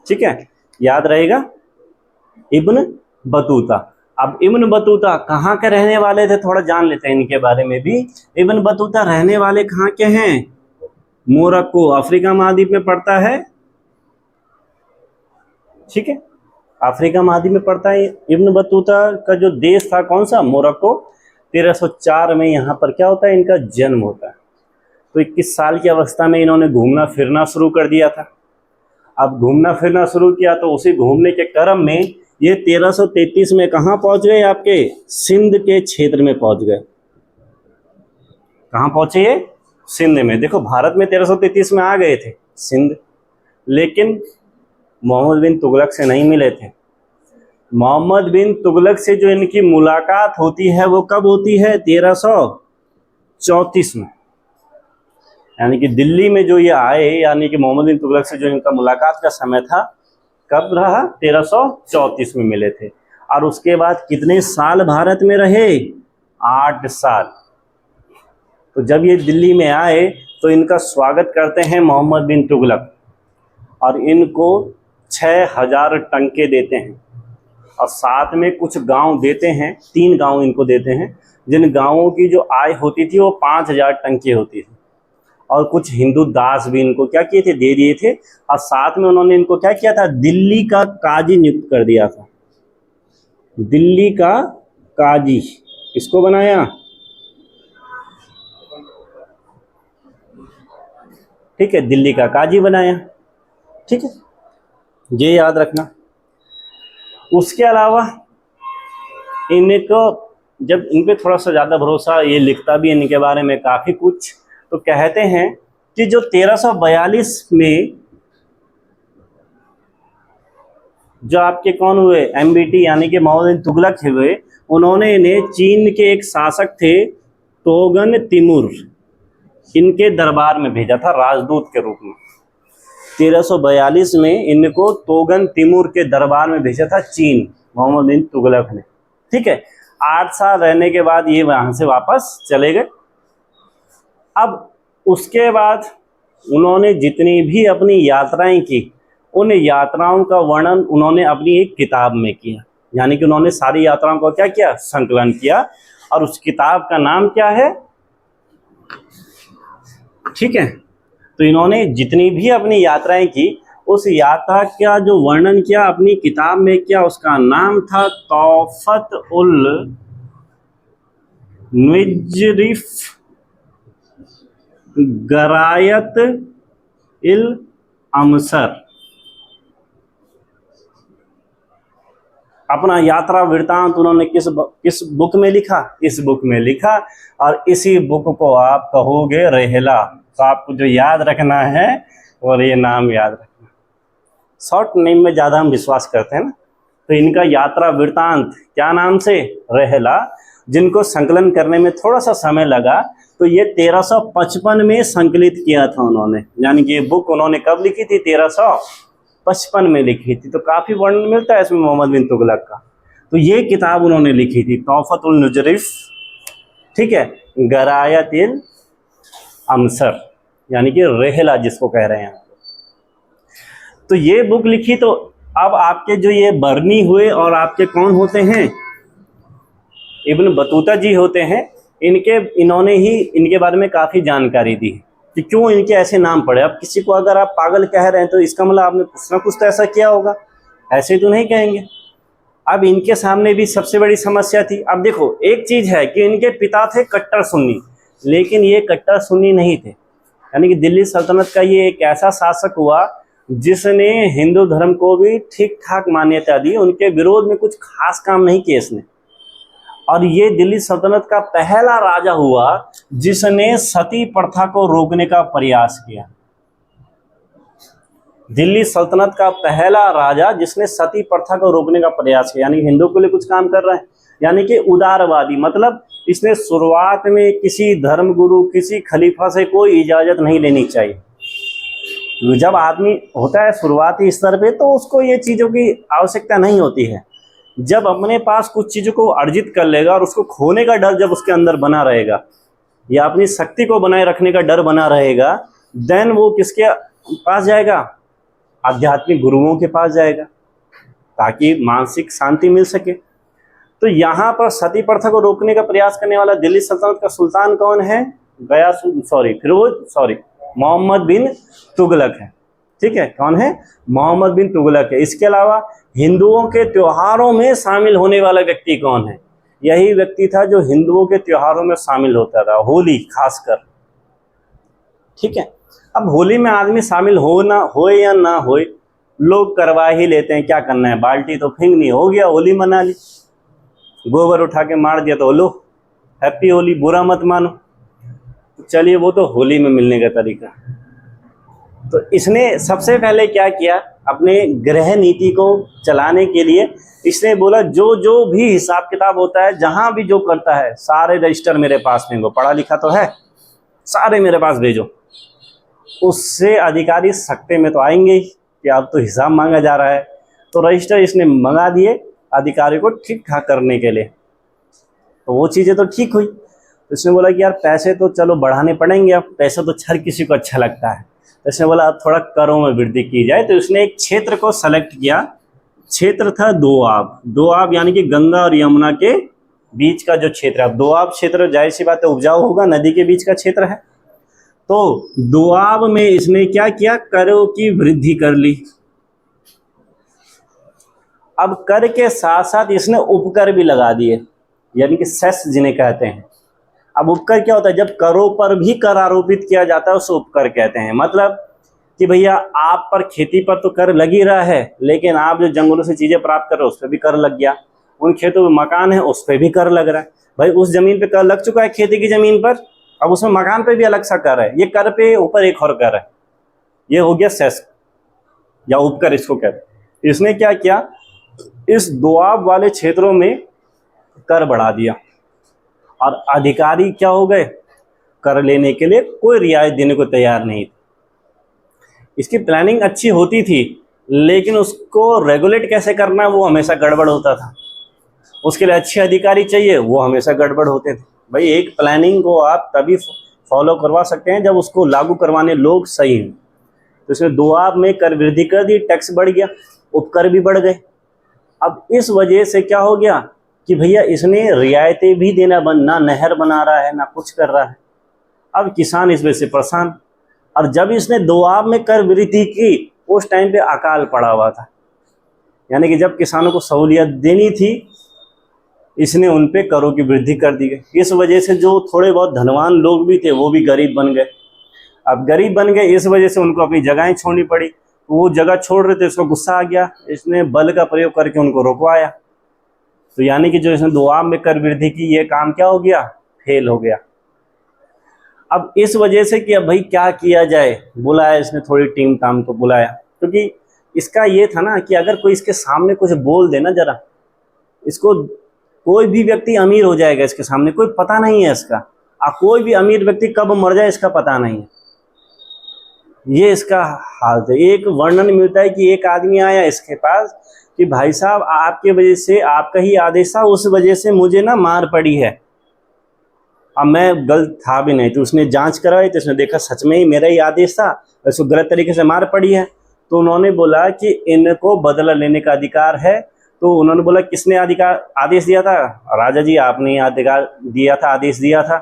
ठीक है, याद रहेगा, इब्न बतूता। अब इब्न बतूता कहाँ के रहने वाले थे, थोड़ा जान लेते हैं इनके बारे में भी। इब्न बतूता रहने वाले कहाँ के हैं? मोरक्को, अफ्रीका महाद्वीप में पड़ता है। ठीक है, अफ्रीका महाद्वीप में पड़ता है। इब्न बतूता का जो देश था कौन सा? मोरक्को। 1304 में यहाँ पर क्या होता है? इनका जन्म होता है। तो 21 साल की अवस्था में इन्होंने घूमना फिरना शुरू कर दिया था। अब घूमना फिरना शुरू किया तो उसी घूमने के क्रम में ये 1333 में कहाँ पहुँच गए? आपके सिंध के क्षेत्र में पहुँच गए। कहाँ पहुँचे ये? सिंध में। देखो, भारत में 1333 में आ गए थे सिंध, लेकिन मोहम्मद बिन तुगलक से नहीं मिले थे। मोहम्मद बिन तुगलक से जो इनकी मुलाकात होती है वो कब होती है? 1334 में। यानी कि दिल्ली में जो ये आए, यानी कि मोहम्मद बिन तुगलक से जो इनका मुलाकात का समय था कब रहा? 1334 में मिले थे। और उसके बाद कितने साल भारत में रहे? 8 साल। तो जब ये दिल्ली में आए तो इनका स्वागत करते हैं मोहम्मद बिन तुगलक, और इनको 6000 टंके देते हैं, और साथ में कुछ गांव देते हैं। 3 गांव इनको देते हैं, जिन गांवों की जो आय होती थी वो 5000 टंके होती थी। और कुछ हिंदू दास भी इनको क्या किए थे? दे दिए थे। और साथ में उन्होंने इनको क्या किया था? दिल्ली का काजी नियुक्त कर दिया था। दिल्ली का काजी किसको बनाया? ठीक है, दिल्ली का काजी बनाया। ठीक है, ये याद रखना। उसके अलावा इनको, जब इन पे थोड़ा सा ज़्यादा भरोसा, ये लिखता भी इनके बारे में काफ़ी कुछ, तो कहते हैं कि जो 1342 में जो आपके कौन हुए? MBT यानी कि मोहम्मद बिन तुगलक हुए, उन्होंने इन्हें चीन के एक शासक थे तोगन तिमुर, इनके दरबार में भेजा था राजदूत के रूप में। 1342 में इनको तोगन तिमुर के दरबार में भेजा था चीन, मोहम्मद बिन तुगलक ने। ठीक है, 8 साल रहने के बाद ये वहाँ से वापस चले गए। अब उसके बाद उन्होंने जितनी भी अपनी यात्राएं की, उन यात्राओं का वर्णन उन्होंने अपनी एक किताब में किया। यानी कि उन्होंने सारी यात्राओं को क्या किया? संकलन किया। और उस किताब का नाम क्या है? ठीक है, तो इन्होंने जितनी भी अपनी यात्राएं की उस यात्रा का जो वर्णन किया अपनी किताब में किया, उसका नाम था तौफत उल नुजरिफ गरायत इल अमसर। अपना यात्रा वृतांत उन्होंने किस बुक में लिखा? इस बुक में लिखा। और इसी बुक को आप कहोगे रेहला। तो आपको जो याद रखना है और ये नाम याद रखना, शॉर्ट नेम में ज़्यादा हम विश्वास करते हैं ना। तो इनका यात्रा वृतांत क्या नाम से? रेहला, जिनको संकलन करने में थोड़ा सा समय लगा। तो ये 1355 में संकलित किया था उन्होंने, यानी कि ये बुक उन्होंने कब लिखी थी? 1355 में लिखी थी। तो काफ़ी वर्णन मिलता है इसमें मोहम्मद बिन तुगलक का। तो ये किताब उन्होंने लिखी थी तौफत उल नुजरिफ, ठीक है, गरायत इल अमसर, यानी कि रेहला जिसको कह रहे हैं। तो ये बुक लिखी। तो अब आपके जो ये बरनी हुए और आपके कौन होते हैं? इब्न बतूता जी होते हैं। इन्होंने ही इनके बारे में काफ़ी जानकारी दी कि क्यों इनके ऐसे नाम पड़े। अब किसी को अगर आप पागल कह रहे हैं तो इसका मतलब आपने कुछ ना कुछ तो ऐसा किया होगा, ऐसे तो नहीं कहेंगे। अब इनके सामने भी सबसे बड़ी समस्या थी। अब देखो, एक चीज़ है कि इनके पिता थे कट्टर सुन्नी, लेकिन ये कट्टर सुन्नी नहीं थे। यानी कि दिल्ली सल्तनत का ये एक ऐसा शासक हुआ जिसने हिंदू धर्म को भी ठीक ठाक मान्यता दी, उनके विरोध में कुछ खास काम नहीं किए इसने। और ये दिल्ली सल्तनत का पहला राजा हुआ जिसने सती प्रथा को रोकने का प्रयास किया। दिल्ली सल्तनत का पहला राजा जिसने सती प्रथा को रोकने का प्रयास किया, यानी हिंदू के लिए कुछ काम कर रहा है, यानी कि उदारवादी। मतलब इसने शुरुआत में किसी धर्मगुरु, किसी खलीफा से कोई इजाज़त नहीं लेनी चाहिए। जब आदमी होता है शुरुआती स्तर पे तो उसको ये चीज़ों की आवश्यकता नहीं होती है। जब अपने पास कुछ चीज़ों को अर्जित कर लेगा और उसको खोने का डर जब उसके अंदर बना रहेगा, या अपनी शक्ति को बनाए रखने का डर बना रहेगा, देन वो किसके पास जाएगा? आध्यात्मिक गुरुओं के पास जाएगा, ताकि मानसिक शांति मिल सके। तो यहाँ पर सती प्रथा को रोकने का प्रयास करने वाला दिल्ली सल्तनत का सुल्तान कौन है? मोहम्मद बिन तुगलक है। ठीक है, कौन है? मोहम्मद बिन तुगलक है। इसके अलावा हिंदुओं के त्योहारों में शामिल होने वाला व्यक्ति कौन है? यही व्यक्ति था जो हिंदुओं के त्योहारों में शामिल होता था, होली खासकर। ठीक है, अब होली में आदमी शामिल हो या ना हो, लोग करवा ही लेते हैं। क्या करना है, बाल्टी तो फेंकनी, हो गया होली मना ली, गोबर उठा के मार दिया तो लो हैप्पी होली, बुरा मत मानो। चलिए, वो तो होली में मिलने का तरीका। तो इसने सबसे पहले क्या किया, अपने गृह नीति को चलाने के लिए इसने बोला जो जो भी हिसाब किताब होता है, जहाँ भी जो करता है, सारे रजिस्टर मेरे पास भेजो। पढ़ा लिखा तो है, सारे मेरे पास भेजो। उससे अधिकारी सकते में तो आएंगे ही कि अब तो हिसाब मांगा जा रहा है। तो रजिस्टर इसने मंगा दिए अधिकारी को ठीक ठाक करने के लिए। तो वो चीज़ें तो ठीक हुई। तो इसने बोला कि यार पैसे तो चलो बढ़ाने पड़ेंगे, अब पैसा तो हर किसी को अच्छा लगता है। तो इसने बोला अब थोड़ा करों में वृद्धि की जाए। तो इसने एक क्षेत्र को सेलेक्ट किया। क्षेत्र था दोआब। दोआब यानी कि गंगा और यमुना के बीच का जो क्षेत्र है। दोआब क्षेत्र जाहिर सी बात है उपजाऊ होगा, नदी के बीच का क्षेत्र है। तो दोआब में इसने क्या किया, करों की वृद्धि कर ली। अब कर के साथ साथ इसने उपकर भी लगा दिए, यानी कि सेस जिन्हें कहते हैं। अब उपकर क्या होता है, जब करों पर भी कर आरोपित किया जाता है उसे उपकर कहते हैं। मतलब कि भैया आप पर खेती पर तो कर लग ही रहा है, लेकिन आप जो जंगलों से चीज़ें प्राप्त कर रहे हो उस पर भी कर लग गया। उन खेतों में मकान है उस पर भी कर लग रहा है। भाई उस जमीन पे कर लग चुका है खेती की ज़मीन पर, अब उसमें मकान पे भी अलग सा कर है। ये कर पे ऊपर एक और कर है, ये हो गया सेस या उपकर इसको कहते हैं। इसने क्या किया, इस दोआब वाले क्षेत्रों में कर बढ़ा दिया और अधिकारी क्या हो गए, कर लेने के लिए कोई रियायत देने को तैयार नहीं थे। इसकी प्लानिंग अच्छी होती थी, लेकिन उसको रेगुलेट कैसे करना है वो हमेशा गड़बड़ होता था। उसके लिए अच्छे अधिकारी चाहिए, वो हमेशा गड़बड़ होते थे। भाई एक प्लानिंग को आप तभी फॉलो करवा सकते हैं जब उसको लागू करवाने लोग सही हैं। तो इसमें दोआब में कर वृद्धि कर दी, टैक्स बढ़ गया, उपकर भी बढ़ गए। अब इस वजह से क्या हो गया कि भैया इसने रियायतें भी देना बंद, ना नहर बना रहा है ना कुछ कर रहा है। अब किसान इस वजह से परेशान। और जब इसने दोआब में कर वृद्धि की, उस टाइम पे अकाल पड़ा हुआ था, यानी कि जब किसानों को सहूलियत देनी थी इसने उन पे करों की वृद्धि कर दी गई। इस वजह से जो थोड़े बहुत धनवान लोग भी थे वो भी गरीब बन गए। अब गरीब बन गए इस वजह से उनको अपनी जगहें छोड़नी पड़ी, तो वो जगह छोड़ रहे थे, इसको गुस्सा आ गया, इसने बल का प्रयोग करके उनको रुकवाया। तो यानी कि जो इसने दोआब में कर वृद्धि की, ये काम क्या हो गया, फेल हो गया। अब इस वजह से कि अब भाई क्या किया जाए, बुलाया इसने थोड़ी टीम टाम को बुलाया, क्योंकि इसका ये था ना कि अगर कोई इसके सामने कुछ बोल देना जरा, इसको कोई भी व्यक्ति अमीर हो जाएगा इसके सामने, कोई पता नहीं है इसका, कोई भी अमीर व्यक्ति कब मर जाए इसका पता नहीं है, ये इसका हाल है। एक वर्णन मिलता है कि एक आदमी आया इसके पास कि भाई साहब आपके वजह से, आपका ही आदेश था, उस वजह से मुझे ना मार पड़ी है, अब मैं गलत था भी नहीं। तो उसने जांच कराई तो उसने देखा सच में ही मेरा ही आदेश था, उसको गलत तरीके से मार पड़ी है। तो उन्होंने बोला कि इनको बदला लेने का अधिकार है। तो उन्होंने बोला किसने आदेश दिया था, राजा जी आपने अधिकार दिया था, आदेश दिया था,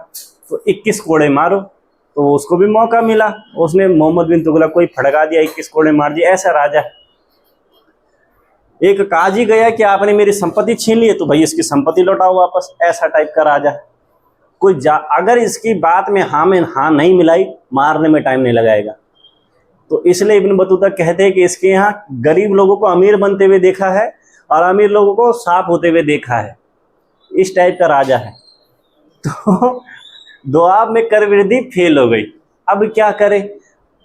तो 21 कोड़े मारो। तो उसको भी मौका मिला, उसने मोहम्मद बिन तुगलक को ही फड़का दिया, 21 कोड़े मार दिए। ऐसा राजा है। एक काजी गया कि आपने मेरी संपत्ति छीन ली है तो भाई इसकी संपत्ति लौटाओ वापस, ऐसा टाइप का राजा है। अगर इसकी बात में हाँ नहीं मिलाई, मारने में टाइम नहीं लगाएगा। तो इसलिए इब्न बतूता कहते हैं कि इसके यहाँ गरीब लोगों को अमीर बनते हुए देखा है और अमीर लोगों को सांप होते हुए देखा है, इस टाइप का राजा है। तो दोआब में कर वृद्धि फेल हो गई। अब क्या करे,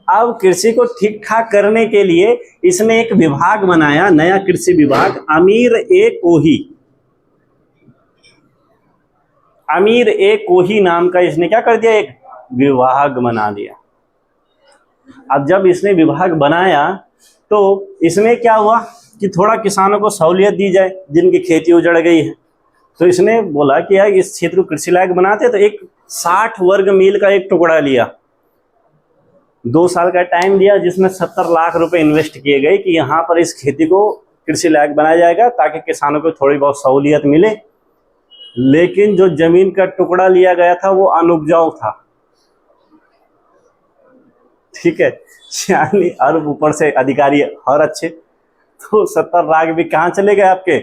अब कृषि को ठीक ठाक करने के लिए इसने एक विभाग बनाया, नया कृषि विभाग, अमीर ए कोही नाम का इसने क्या कर दिया, एक विभाग बना दिया। अब जब इसने विभाग बनाया तो इसमें क्या हुआ कि थोड़ा किसानों को सहूलियत दी जाए जिनकी खेती उजड़ गई है। तो इसने बोला कि यार इस क्षेत्र को कृषि लायक बनाते, तो एक 60 वर्ग मील का एक टुकड़ा लिया, 2 साल का टाइम दिया, जिसमें 70 लाख रुपए इन्वेस्ट किए गए कि यहाँ पर इस खेती को कृषि लायक बनाया जाएगा ताकि किसानों को थोड़ी बहुत सहूलियत मिले। लेकिन जो जमीन का टुकड़ा लिया गया था वो अनुपजाऊ था, ठीक है, यानी अरब ऊपर से अधिकारी और अच्छे, तो 70 लाख भी कहाँ चले गए, आपके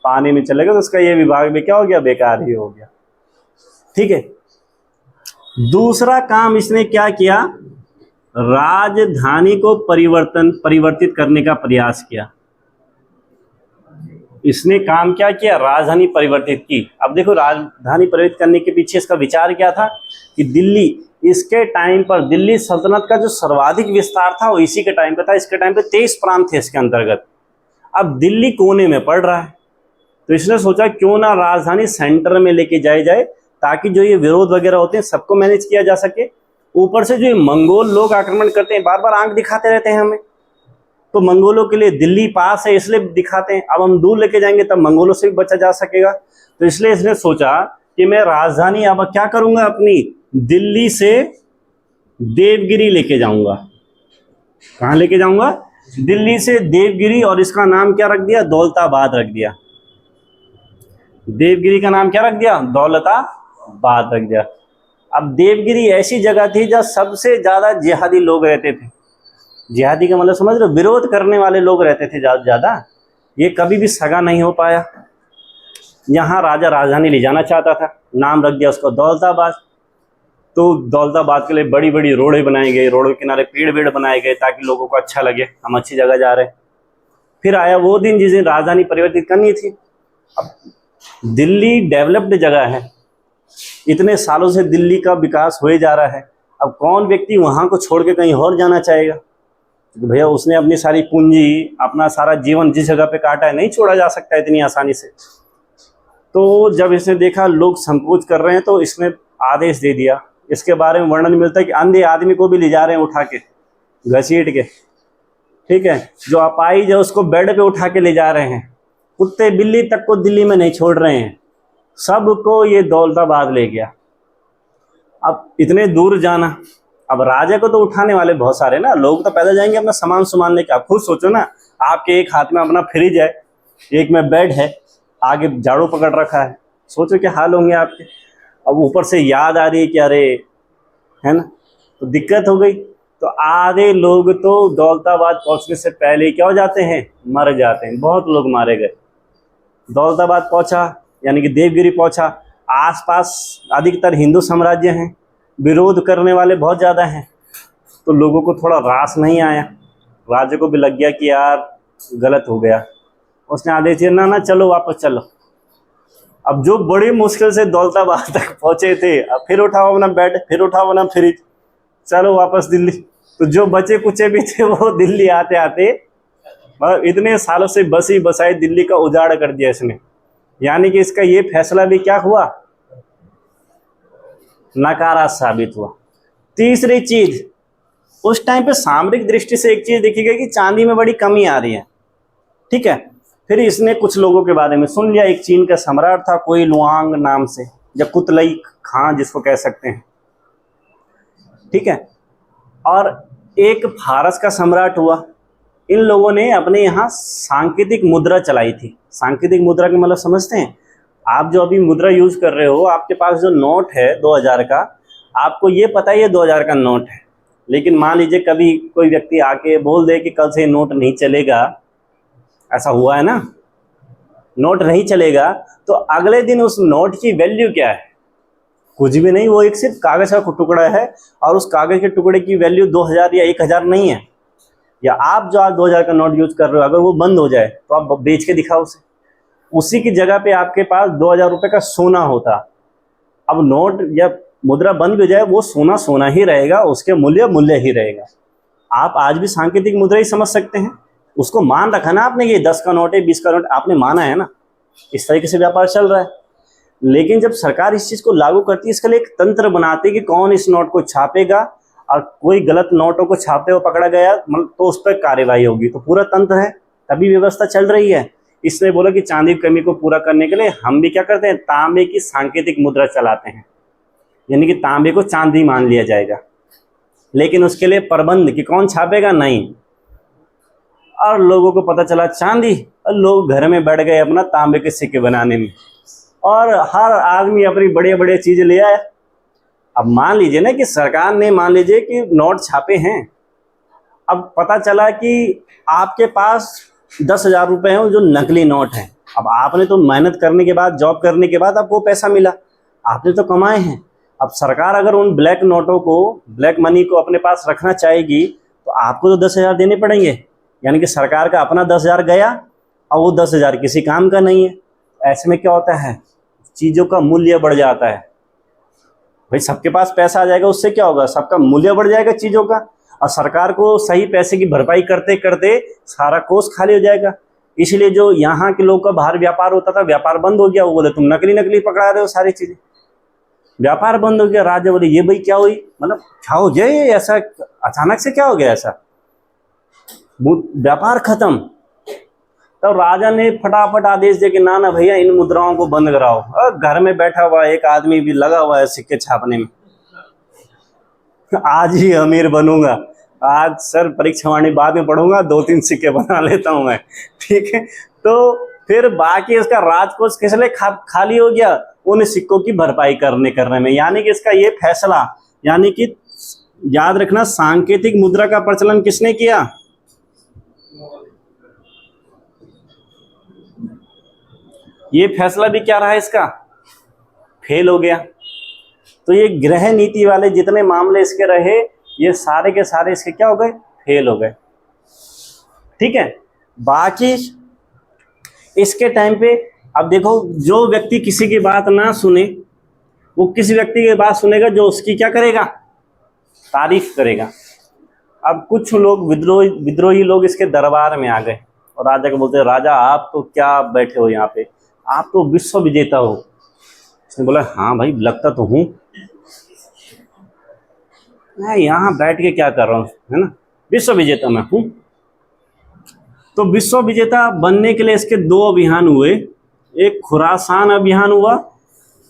पानी में चले गए। तो उसका ये विभाग भी क्या हो गया, बेकार ही हो गया। ठीक है, दूसरा काम इसने क्या किया, राजधानी को परिवर्तित करने का प्रयास किया। इसने काम क्या किया, राजधानी परिवर्तित की। अब देखो राजधानी परिवर्तित करने के पीछे इसका विचार क्या था कि दिल्ली, इसके टाइम पर दिल्ली सल्तनत का जो सर्वाधिक विस्तार था वो इसी के टाइम पे था। इसके टाइम पे 23 प्रांत थे इसके अंतर्गत। अब दिल्ली कोने में पड़ रहा है, तो इसने सोचा क्यों ना राजधानी सेंटर में लेके जाए ताकि जो ये विरोध वगैरह होते हैं सबको मैनेज किया जा सके। ऊपर से जो ये मंगोल लोग आक्रमण करते हैं, बार बार आंख दिखाते रहते हैं हमें, तो मंगोलों के लिए दिल्ली पास है इसलिए दिखाते हैं। अब हम दूर लेके जाएंगे तब मंगोलों से भी बचा जा सकेगा। तो इसलिए इसने सोचा कि मैं राजधानी अब क्या करूंगा, अपनी दिल्ली से देवगिरी लेके जाऊंगा। कहाँ लेके जाऊंगा, दिल्ली से देवगिरी, और इसका नाम क्या रख दिया, दौलताबाद रख दिया। देवगिरी का नाम क्या रख दिया, दौलताबाद रख दिया। अब देवगिरी ऐसी जगह थी जहाँ सबसे ज्यादा जिहादी लोग रहते थे। जिहादी का मतलब समझ रहे हो, विरोध करने वाले लोग रहते थे ज्यादा। ये कभी भी सगा नहीं हो पाया। यहाँ राजा राजधानी ले जाना चाहता था, नाम रख दिया उसको दौलताबाद। तो दौलताबाद के लिए बड़ी बड़ी रोडें बनाई गई, रोडों के किनारे पेड़ वेड़ बनाए गए ताकि लोगों को अच्छा लगे हम अच्छी जगह जा रहे हैं। फिर आया वो दिन जिस दिन राजधानी परिवर्तित करनी थी। अब दिल्ली डेवलप्ड जगह है, इतने सालों से दिल्ली का विकास हो जा रहा है। अब कौन व्यक्ति वहाँ को छोड़ के कहीं और जाना चाहेगा, तो भैया उसने अपनी सारी पूंजी, अपना सारा जीवन जिस जगह पे काटा है, नहीं छोड़ा जा सकता इतनी आसानी से। तो जब इसने देखा लोग संकोच कर रहे हैं तो इसने आदेश दे दिया। इसके बारे में वर्णन मिलता है कि अंधे आदमी को भी ले जा रहे हैं उठा के, घसीट के, ठीक है, जो अपाहिज है उसको बेड पे उठा के ले जा रहे हैं, कुत्ते बिल्ली तक को दिल्ली में नहीं छोड़ रहे हैं, सबको ये दौलताबाद ले गया। अब इतने दूर जाना, अब राजा को तो उठाने वाले बहुत सारे ना, लोग तो पैदल जाएंगे अपना सामान लेके। आप खुद सोचो ना, आपके एक हाथ में अपना फ्रिज है, एक में बेड है, आगे झाड़ू पकड़ रखा है, सोचो क्या हाल होंगे आपके। अब ऊपर से याद आ रही है कि अरे, है ना, तो दिक्कत हो गई। तो आधे लोग तो दौलताबाद पहुंचने से पहले क्या हो जाते हैं, मर जाते हैं। बहुत लोग मारे गए। दौलताबाद पहुंचा यानी कि देवगिरी पहुंचा, आसपास अधिकतर हिंदू साम्राज्य हैं, विरोध करने वाले बहुत ज़्यादा हैं, तो लोगों को थोड़ा रास नहीं आया। राजा को भी लग गया कि यार गलत हो गया। उसने आदेश दिया, ना चलो वापस चलो। अब जो बड़ी मुश्किल से दौलताबाद तक पहुंचे थे, अब फिर उठाओ अपना बेड, फिर उठाओ अपना फ्रिज, चलो वापस दिल्ली। तो जो बचे कुचे भी थे वो दिल्ली आते आते मतलब इतने सालों से बसी बसाई दिल्ली का उजाड़ कर दिया इसने। यानी कि इसका ये फैसला भी क्या हुआ, नकारा साबित हुआ। तीसरी चीज, उस टाइम पे सामरिक दृष्टि से एक चीज देखी गई कि चांदी में बड़ी कमी आ रही है, ठीक है। फिर इसने कुछ लोगों के बारे में सुन लिया। एक चीन का सम्राट था कोई लुआंग नाम से, या कुतलई खां जिसको कह सकते हैं, ठीक है। और एक फारस का सम्राट हुआ। इन लोगों ने अपने यहाँ सांकेतिक मुद्रा चलाई थी। सांकेतिक मुद्रा के मतलब समझते हैं आप? जो अभी मुद्रा यूज कर रहे हो, आपके पास जो नोट है 2000 का, आपको ये पता है ये 2000 का नोट है, लेकिन मान लीजिए कभी कोई व्यक्ति आके बोल दे कि कल से नोट नहीं चलेगा, ऐसा हुआ है ना, नोट नहीं चलेगा, तो अगले दिन उस नोट की वैल्यू क्या है? कुछ भी नहीं, वो एक सिर्फ कागज का टुकड़ा है, और उस कागज के टुकड़े की वैल्यू 2000 या 1000 नहीं है। या आप जो आज 2000 का नोट यूज कर रहे हो, अगर वो बंद हो जाए तो आप बेच के दिखाओ उसे, उसी की जगह पे आपके पास 2000 रुपये का सोना होता। अब नोट या मुद्रा बंद भी हो जाए, वो सोना सोना ही रहेगा, उसके मूल्य मूल्य ही रहेगा। आप आज भी सांकेतिक मुद्रा ही समझ सकते हैं, उसको मान रखा ना आपने, ये 10 का नोट है, 20 का नोट आपने माना है ना, इस तरीके से व्यापार चल रहा है। लेकिन जब सरकार इस चीज़ को लागू करती है, इसके लिए एक तंत्र बनाती है कि कौन इस नोट को छापेगा, और कोई गलत नोटों को छापते हुए पकड़ा गया मतलब तो उस पर कार्यवाही होगी। तो पूरा तंत्र है, तभी व्यवस्था चल रही है। इसने बोला कि चांदी की कमी को पूरा करने के लिए हम भी क्या करते हैं, तांबे की सांकेतिक मुद्रा चलाते हैं, यानी कि तांबे को चांदी मान लिया जाएगा। लेकिन उसके लिए प्रबंध कि कौन छापेगा, नहीं। और लोगों को पता चला चांदी, और लोग घर में बैठ गए अपना तांबे के सिक्के बनाने में, और हर आदमी अपनी बड़े बड़े चीज़ें ले आया। अब मान लीजिए ना कि सरकार ने मान लीजिए कि नोट छापे हैं, अब पता चला कि आपके पास 10,000 रुपये हैं जो नकली नोट हैं। अब आपने तो मेहनत करने के बाद, जॉब करने के बाद आपको पैसा मिला, आपने तो कमाए हैं। अब सरकार अगर उन ब्लैक नोटों को, ब्लैक मनी को अपने पास रखना चाहेगी, तो आपको तो 10,000 देने पड़ेंगे। यानी कि सरकार का अपना 10,000 गया, और वो 10,000 किसी काम का नहीं है। ऐसे में क्या होता है, चीज़ों का मूल्य बढ़ जाता है। भाई सबके पास पैसा आ जाएगा, उससे क्या होगा, सबका मूल्य बढ़ जाएगा चीज़ों का, और सरकार को सही पैसे की भरपाई करते करते सारा कोष खाली हो जाएगा। इसलिए जो यहाँ के लोगों का बाहर व्यापार होता था, व्यापार बंद हो गया। वो बोले तुम नकली नकली पकड़ा रहे हो सारी चीज़ें, व्यापार बंद हो गया। राजा बोले ये भाई क्या हुई, मतलब क्या हो गया, ये ऐसा अचानक से क्या हो गया, ऐसा व्यापार खत्म। तो राजा ने फटाफट आदेश दिया कि ना भैया इन मुद्राओं को बंद कराओ। घर में बैठा हुआ एक आदमी भी लगा हुआ है सिक्के छापने में, आज ही अमीर बनूंगा, आज सर परीक्षा वाणी बाद में पढ़ूंगा, 2-3 सिक्के बना लेता हूं मैं, ठीक है। तो फिर बाकी उसका राजकोष किस लिए खाली हो गया, उन सिक्कों की भरपाई करने में। यानी कि इसका ये फैसला, यानी कि याद रखना, सांकेतिक मुद्रा का प्रचलन किसने किया, ये फैसला भी क्या रहा, इसका फेल हो गया। तो ये गृह नीति वाले जितने मामले इसके रहे, ये सारे के सारे इसके क्या हो गए, फेल हो गए, ठीक है। बाकी इसके टाइम पे अब देखो, जो व्यक्ति किसी की बात ना सुने, वो किसी व्यक्ति की बात सुनेगा जो उसकी क्या करेगा, तारीफ करेगा। अब कुछ लोग विद्रोही लोग इसके दरबार में आ गए और राजा को बोलते हैं, राजा आप तो क्या बैठे हो यहाँ पे, आप तो विश्व विजेता हो। उसने बोला हाँ भाई लगता तो हूँ, मैं यहाँ बैठ के क्या कर रहा हूँ, है ना, विश्व विजेता मैं हूँ। तो विश्व विजेता बनने के लिए इसके 2 अभियान हुए, एक खुरासान अभियान हुआ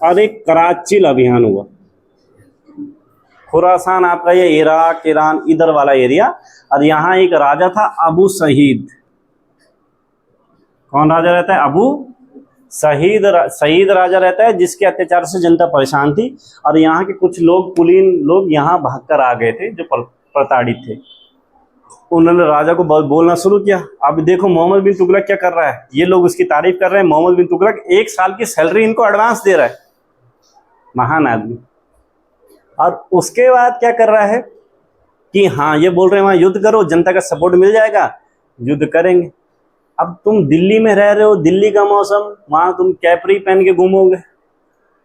और एक कराचिल अभियान हुआ। खुरासान आपका ये इराक, ईरान, इधर वाला एरिया, और यहाँ एक राजा था अबू सईद। कौन राजा रहता है, अबू सईद राजा रहता है, जिसके अत्याचार से जनता परेशान थी। और यहाँ के कुछ लोग, कुलीन लोग यहाँ भागकर आ गए थे, जो प्रताड़ित थे। उन्होंने राजा को बोलना शुरू किया। अब देखो मोहम्मद बिन तुगलक क्या कर रहा है, ये लोग उसकी तारीफ कर रहे हैं। मोहम्मद बिन तुगलक 1 साल की सैलरी इनको एडवांस दे रहा है, महान आदमी। और उसके बाद क्या कर रहा है कि हाँ, ये बोल रहे हैं वहां युद्ध करो, जनता का सपोर्ट मिल जाएगा, युद्ध करेंगे। अब तुम दिल्ली में रह रहे हो, दिल्ली का मौसम, वहां तुम कैपरी पहन के घूमोगे,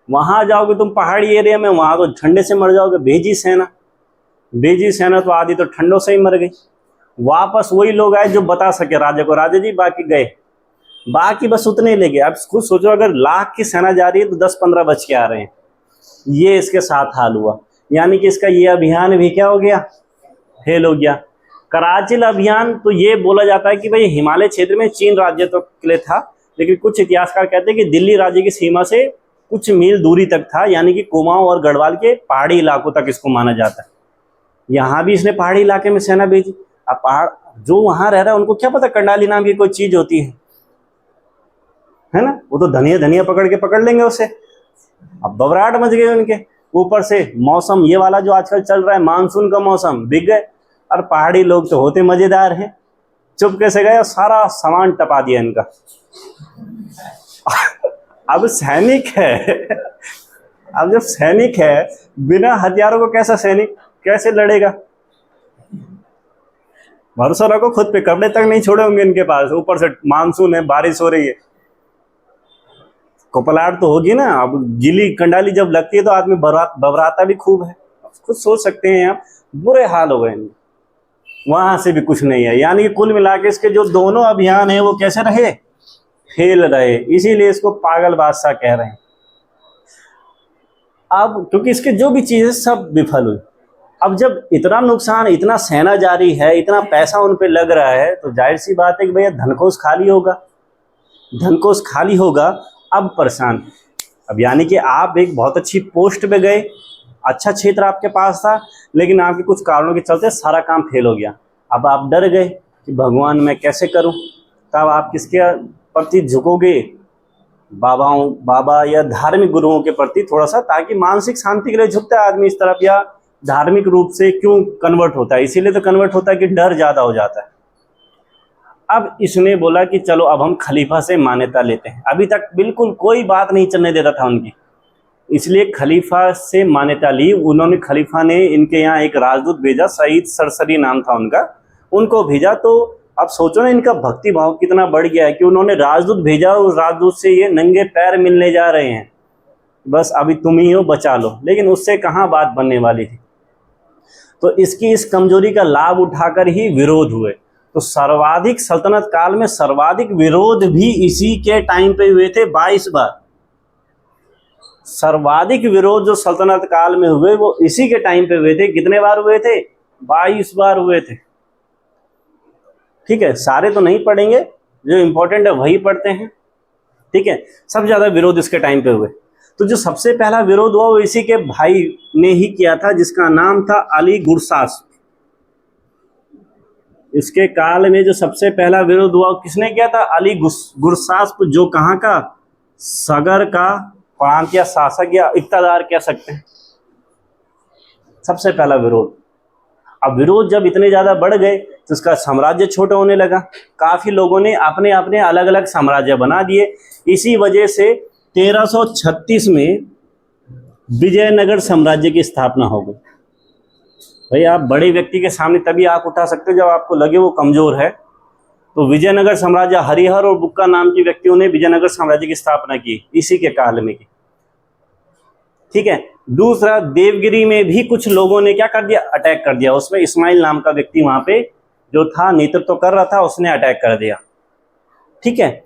वहां जाओगे तुम पहाड़ी एरिया में, वहां तो ठंडे से मर जाओगे। भेजी सेना तो आधी तो ठंडों से ही मर गई। वापस वही लोग आए जो बता सके राजा को, राजा जी बाकी गए, बाकी बस उतने ही ले गए। अब खुद सोचो, अगर लाख की सेना जा रही है तो 10-15 बच के आ रहे हैं। ये इसके साथ हाल हुआ, यानी कि इसका ये अभियान भी क्या हो गया, फेल हो गया। कराचिल अभियान तो ये बोला जाता है कि भाई हिमालय क्षेत्र में चीन राज्य तो के लिए था, लेकिन कुछ इतिहासकार कहते हैं कि दिल्ली राज्य की सीमा से कुछ मील दूरी तक था, यानी कि कुमाऊं और गढ़वाल के पहाड़ी इलाकों तक इसको माना जाता है। यहाँ भी इसने पहाड़ी इलाके में सेना भेजी। अब पहाड़ जो वहां रह रहा है उनको क्या पता कंडाली नाम की कोई चीज होती है ना, वो तो धनिया पकड़ लेंगे उसे। अब घबराहट मच गई उनके। ऊपर से मौसम ये वाला जो आजकल चल रहा है, मानसून का मौसम, बिक गए। और पहाड़ी लोग तो होते मजेदार हैं, चुप कैसे गए और सारा सामान टपा दिया इनका। अब सैनिक है, अब जब सैनिक है, बिना हथियारों को कैसा सैनिक कैसे लड़ेगा। भरोसा रखो खुद पे, कपड़े तक नहीं छोड़े होंगे इनके पास। ऊपर से मानसून है, बारिश हो रही है, कोपलाहट तो होगी ना। अब गीली कंडाली जब लगती है तो आदमी घबराता भी खूब है। खुद सोच सकते हैं आप, बुरे हाल हो गए। वहां से भी कुछ नहीं है, यानी कुल मिला के इसके जो दोनों अभियान है वो कैसे रहे, फेल रहे। इसीलिए इसको पागल बादशाह कह रहे हैं। अब क्योंकि इसके जो भी चीजें सब विफल हुई। अब जब इतना नुकसान, इतना सेना जारी है, इतना पैसा उन पे लग रहा है, तो जाहिर सी बात है कि भैया धनकोष खाली होगा। अब परेशान, अब यानी कि आप एक बहुत अच्छी पोस्ट पे गए, अच्छा क्षेत्र आपके पास था, लेकिन आपके कुछ कारणों के चलते सारा काम फेल हो गया। अब आप डर गए कि भगवान मैं कैसे करूं। तब आप किसके प्रति झुकोगे, बाबा या धार्मिक गुरुओं के प्रति थोड़ा सा, ताकि मानसिक शांति के लिए झुकता है आदमी इस तरफ, या धार्मिक रूप से क्यों कन्वर्ट होता है, इसीलिए तो कन्वर्ट होता है कि डर ज्यादा हो जाता है। अब इसने बोला कि चलो अब हम खलीफा से मान्यता लेते हैं। अभी तक बिल्कुल कोई बात नहीं चलने देता था उनकी, इसलिए खलीफा से मान्यता ली उन्होंने। खलीफा ने इनके यहाँ एक राजदूत भेजा, सईद सरसरी नाम था उनका, उनको भेजा। तो अब सोचो ना इनका भक्ति भाव कितना बढ़ गया है कि उन्होंने राजदूत भेजा, उस राजदूत से ये नंगे पैर मिलने जा रहे हैं, बस अभी तुम ही हो, बचा लो। लेकिन उससे कहाँ बात बनने वाली थी। तो इसकी इस कमजोरी का लाभ उठाकर ही विरोध हुए। तो सर्वाधिक सल्तनत काल में सर्वाधिक विरोध भी इसी के टाइम पे हुए थे, 22 बार। सर्वाधिक विरोध जो सल्तनत काल में हुए वो इसी के टाइम पे हुए थे। कितने बार हुए थे, 22 बार हुए थे। ठीक है, सारे तो नहीं पढ़ेंगे, जो इंपॉर्टेंट है वही पढ़ते हैं। ठीक है, सबसे ज्यादा विरोध इसके टाइम पे हुए। तो जो सबसे पहला विरोध हुआ वो इसी के भाई ने ही किया था, जिसका नाम था अली गुरसास्प। इसके काल में जो सबसे पहला विरोध हुआ किसने किया था, अली गुरसास्प, जो कहाँ का, सगर का प्रांत या शासक या इक्तादार कह सकते हैं। सबसे पहला विरोध। अब विरोध जब इतने ज्यादा बढ़ गए तो उसका साम्राज्य छोटा होने लगा। काफी लोगों ने अपने अपने अलग अलग साम्राज्य बना दिए। इसी वजह से 1336 में विजयनगर साम्राज्य की स्थापना हो गई। भाई आप बड़े व्यक्ति के सामने तभी आंख उठा सकते हो जब आपको लगे वो कमजोर है। तो विजयनगर साम्राज्य, हरिहर और बुक्का नाम के व्यक्तियों ने विजयनगर साम्राज्य की स्थापना की, इसी के काल में की। ठीक है, दूसरा, देवगिरी में भी कुछ लोगों ने क्या कर दिया, अटैक कर दिया। उसमें इस्माइल नाम का व्यक्ति वहां पे जो था, नेतृत्व कर रहा था, उसने अटैक कर दिया। ठीक है,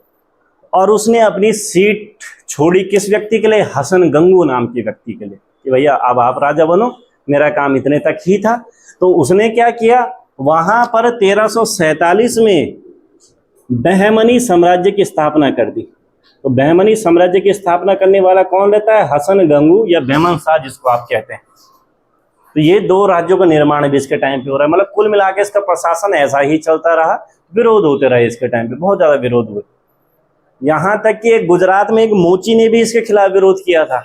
और उसने अपनी सीट छोड़ी किस व्यक्ति के लिए, हसन गंगू नाम के व्यक्ति के लिए, कि भैया अब आप राजा बनो, मेरा काम इतने तक ही था। तो उसने क्या किया, वहां पर 1347 में बहमनी साम्राज्य की स्थापना कर दी। तो बहमनी साम्राज्य की स्थापना करने वाला कौन रहता है, हसन गंगू या बहमन शाह जिसको आप कहते हैं। तो ये 2 राज्यों का निर्माण भी इसके टाइम पे हो रहा है। मतलब कुल मिला के इसका प्रशासन ऐसा ही चलता रहा, विरोध होते रहे इसके टाइम पे, बहुत ज्यादा विरोध हुए। यहां तक कि एक गुजरात में एक मोची ने भी इसके खिलाफ विरोध किया था।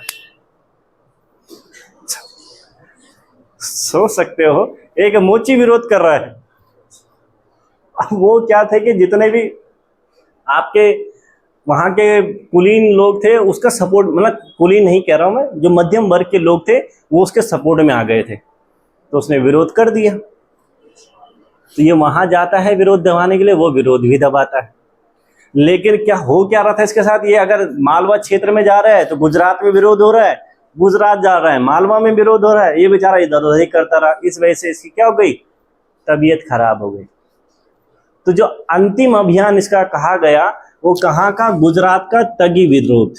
सोच सकते हो, एक मोची विरोध कर रहा है। अब वो क्या थे कि जितने भी आपके वहाँ के कुलीन लोग थे उसका सपोर्ट, मतलब कुलीन नहीं कह रहा हूँ मैं, जो मध्यम वर्ग के लोग थे वो उसके सपोर्ट में आ गए थे, तो उसने विरोध कर दिया। तो ये वहाँ जाता है विरोध दबाने के लिए, वो विरोध भी दबाता है। लेकिन क्या रहा था इसके साथ, ये अगर मालवा क्षेत्र में जा रहा है तो गुजरात में विरोध हो रहा है, गुजरात जा रहा है मालवा में विरोध हो रहा है, ये बेचारा इधर उधर ही करता रहा। इस वजह से इसकी क्या हो गई, तबीयत खराब हो गई। तो जो अंतिम अभियान इसका कहा गया वो कहाँ का, गुजरात का तगी विद्रोह,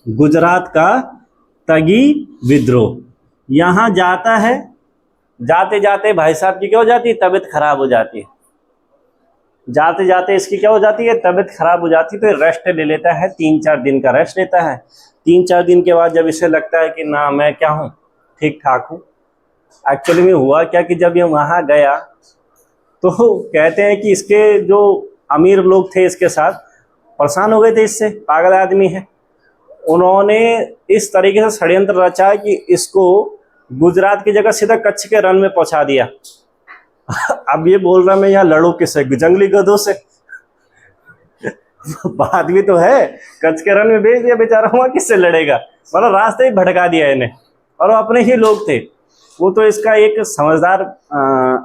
गुजरात का तगी विद्रोह। यहाँ जाता है, जाते जाते भाई साहब की क्या हो जाती है, तबीयत खराब हो जाती है। जाते जाते इसकी क्या हो जाती है, तबीयत खराब हो जाती है। तो रेस्ट ले लेता है, 3-4 दिन का रेस्ट लेता है। 3-4 दिन के बाद जब इसे लगता है कि ना मैं क्या हूँ, ठीक ठाक हूँ। एक्चुअली में हुआ क्या कि जब ये वहाँ गया तो कहते हैं कि इसके जो अमीर लोग थे इसके साथ परेशान हो गए थे, इससे पागल आदमी है। उन्होंने इस तरीके से षड्यंत्र रचा कि इसको गुजरात की जगह सीधा कच्छ के रण में पहुंचा दिया। अब ये बोल रहा मैं यहाँ लड़ू किससे, जंगली गधों से? बात भी तो है, कच्छ के रण में भेज दिया बेचारा, वहां किससे लड़ेगा, मतलब रास्ते ही भटका दिया इन्हें। और वो अपने ही लोग थे। वो तो इसका एक समझदार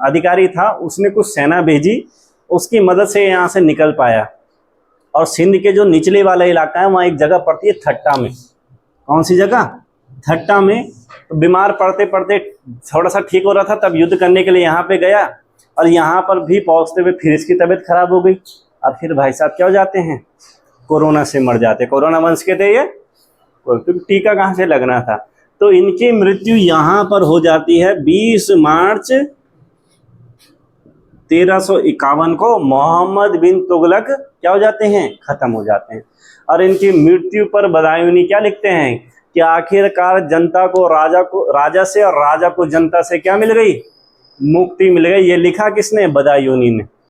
अधिकारी था, उसने कुछ सेना भेजी, उसकी मदद से यहाँ से निकल पाया। और सिंध के जो निचले वाला इलाका है वहाँ एक जगह पड़ती है थट्टा में। कौन सी जगह, थट्टा में। तो बीमार पड़ते पड़ते थोड़ा सा ठीक हो रहा था, तब युद्ध करने के लिए यहाँ पे गया, और यहाँ पर भी पहुँचते हुए फिर इसकी तबीयत खराब हो गई। और फिर भाई साहब क्या हो जाते हैं, कोरोना से मर जाते। कोरोना वंश के थे ये, क्योंकि टीका कहाँ से लगना था। तो इनकी मृत्यु यहाँ पर हो जाती है 20 मार्च 1351 को। मोहम्मद बिन तुगलक क्या हो जाते हैं, खत्म हो जाते हैं। और इनकी मृत्यु पर बदायूनी क्या लिखते हैं कि आखिरकार जनता को राजा से और राजा को जनता से क्या मिल गई, मुक्ति मिल गई। ये लिखा किसने, बदायूनी ने।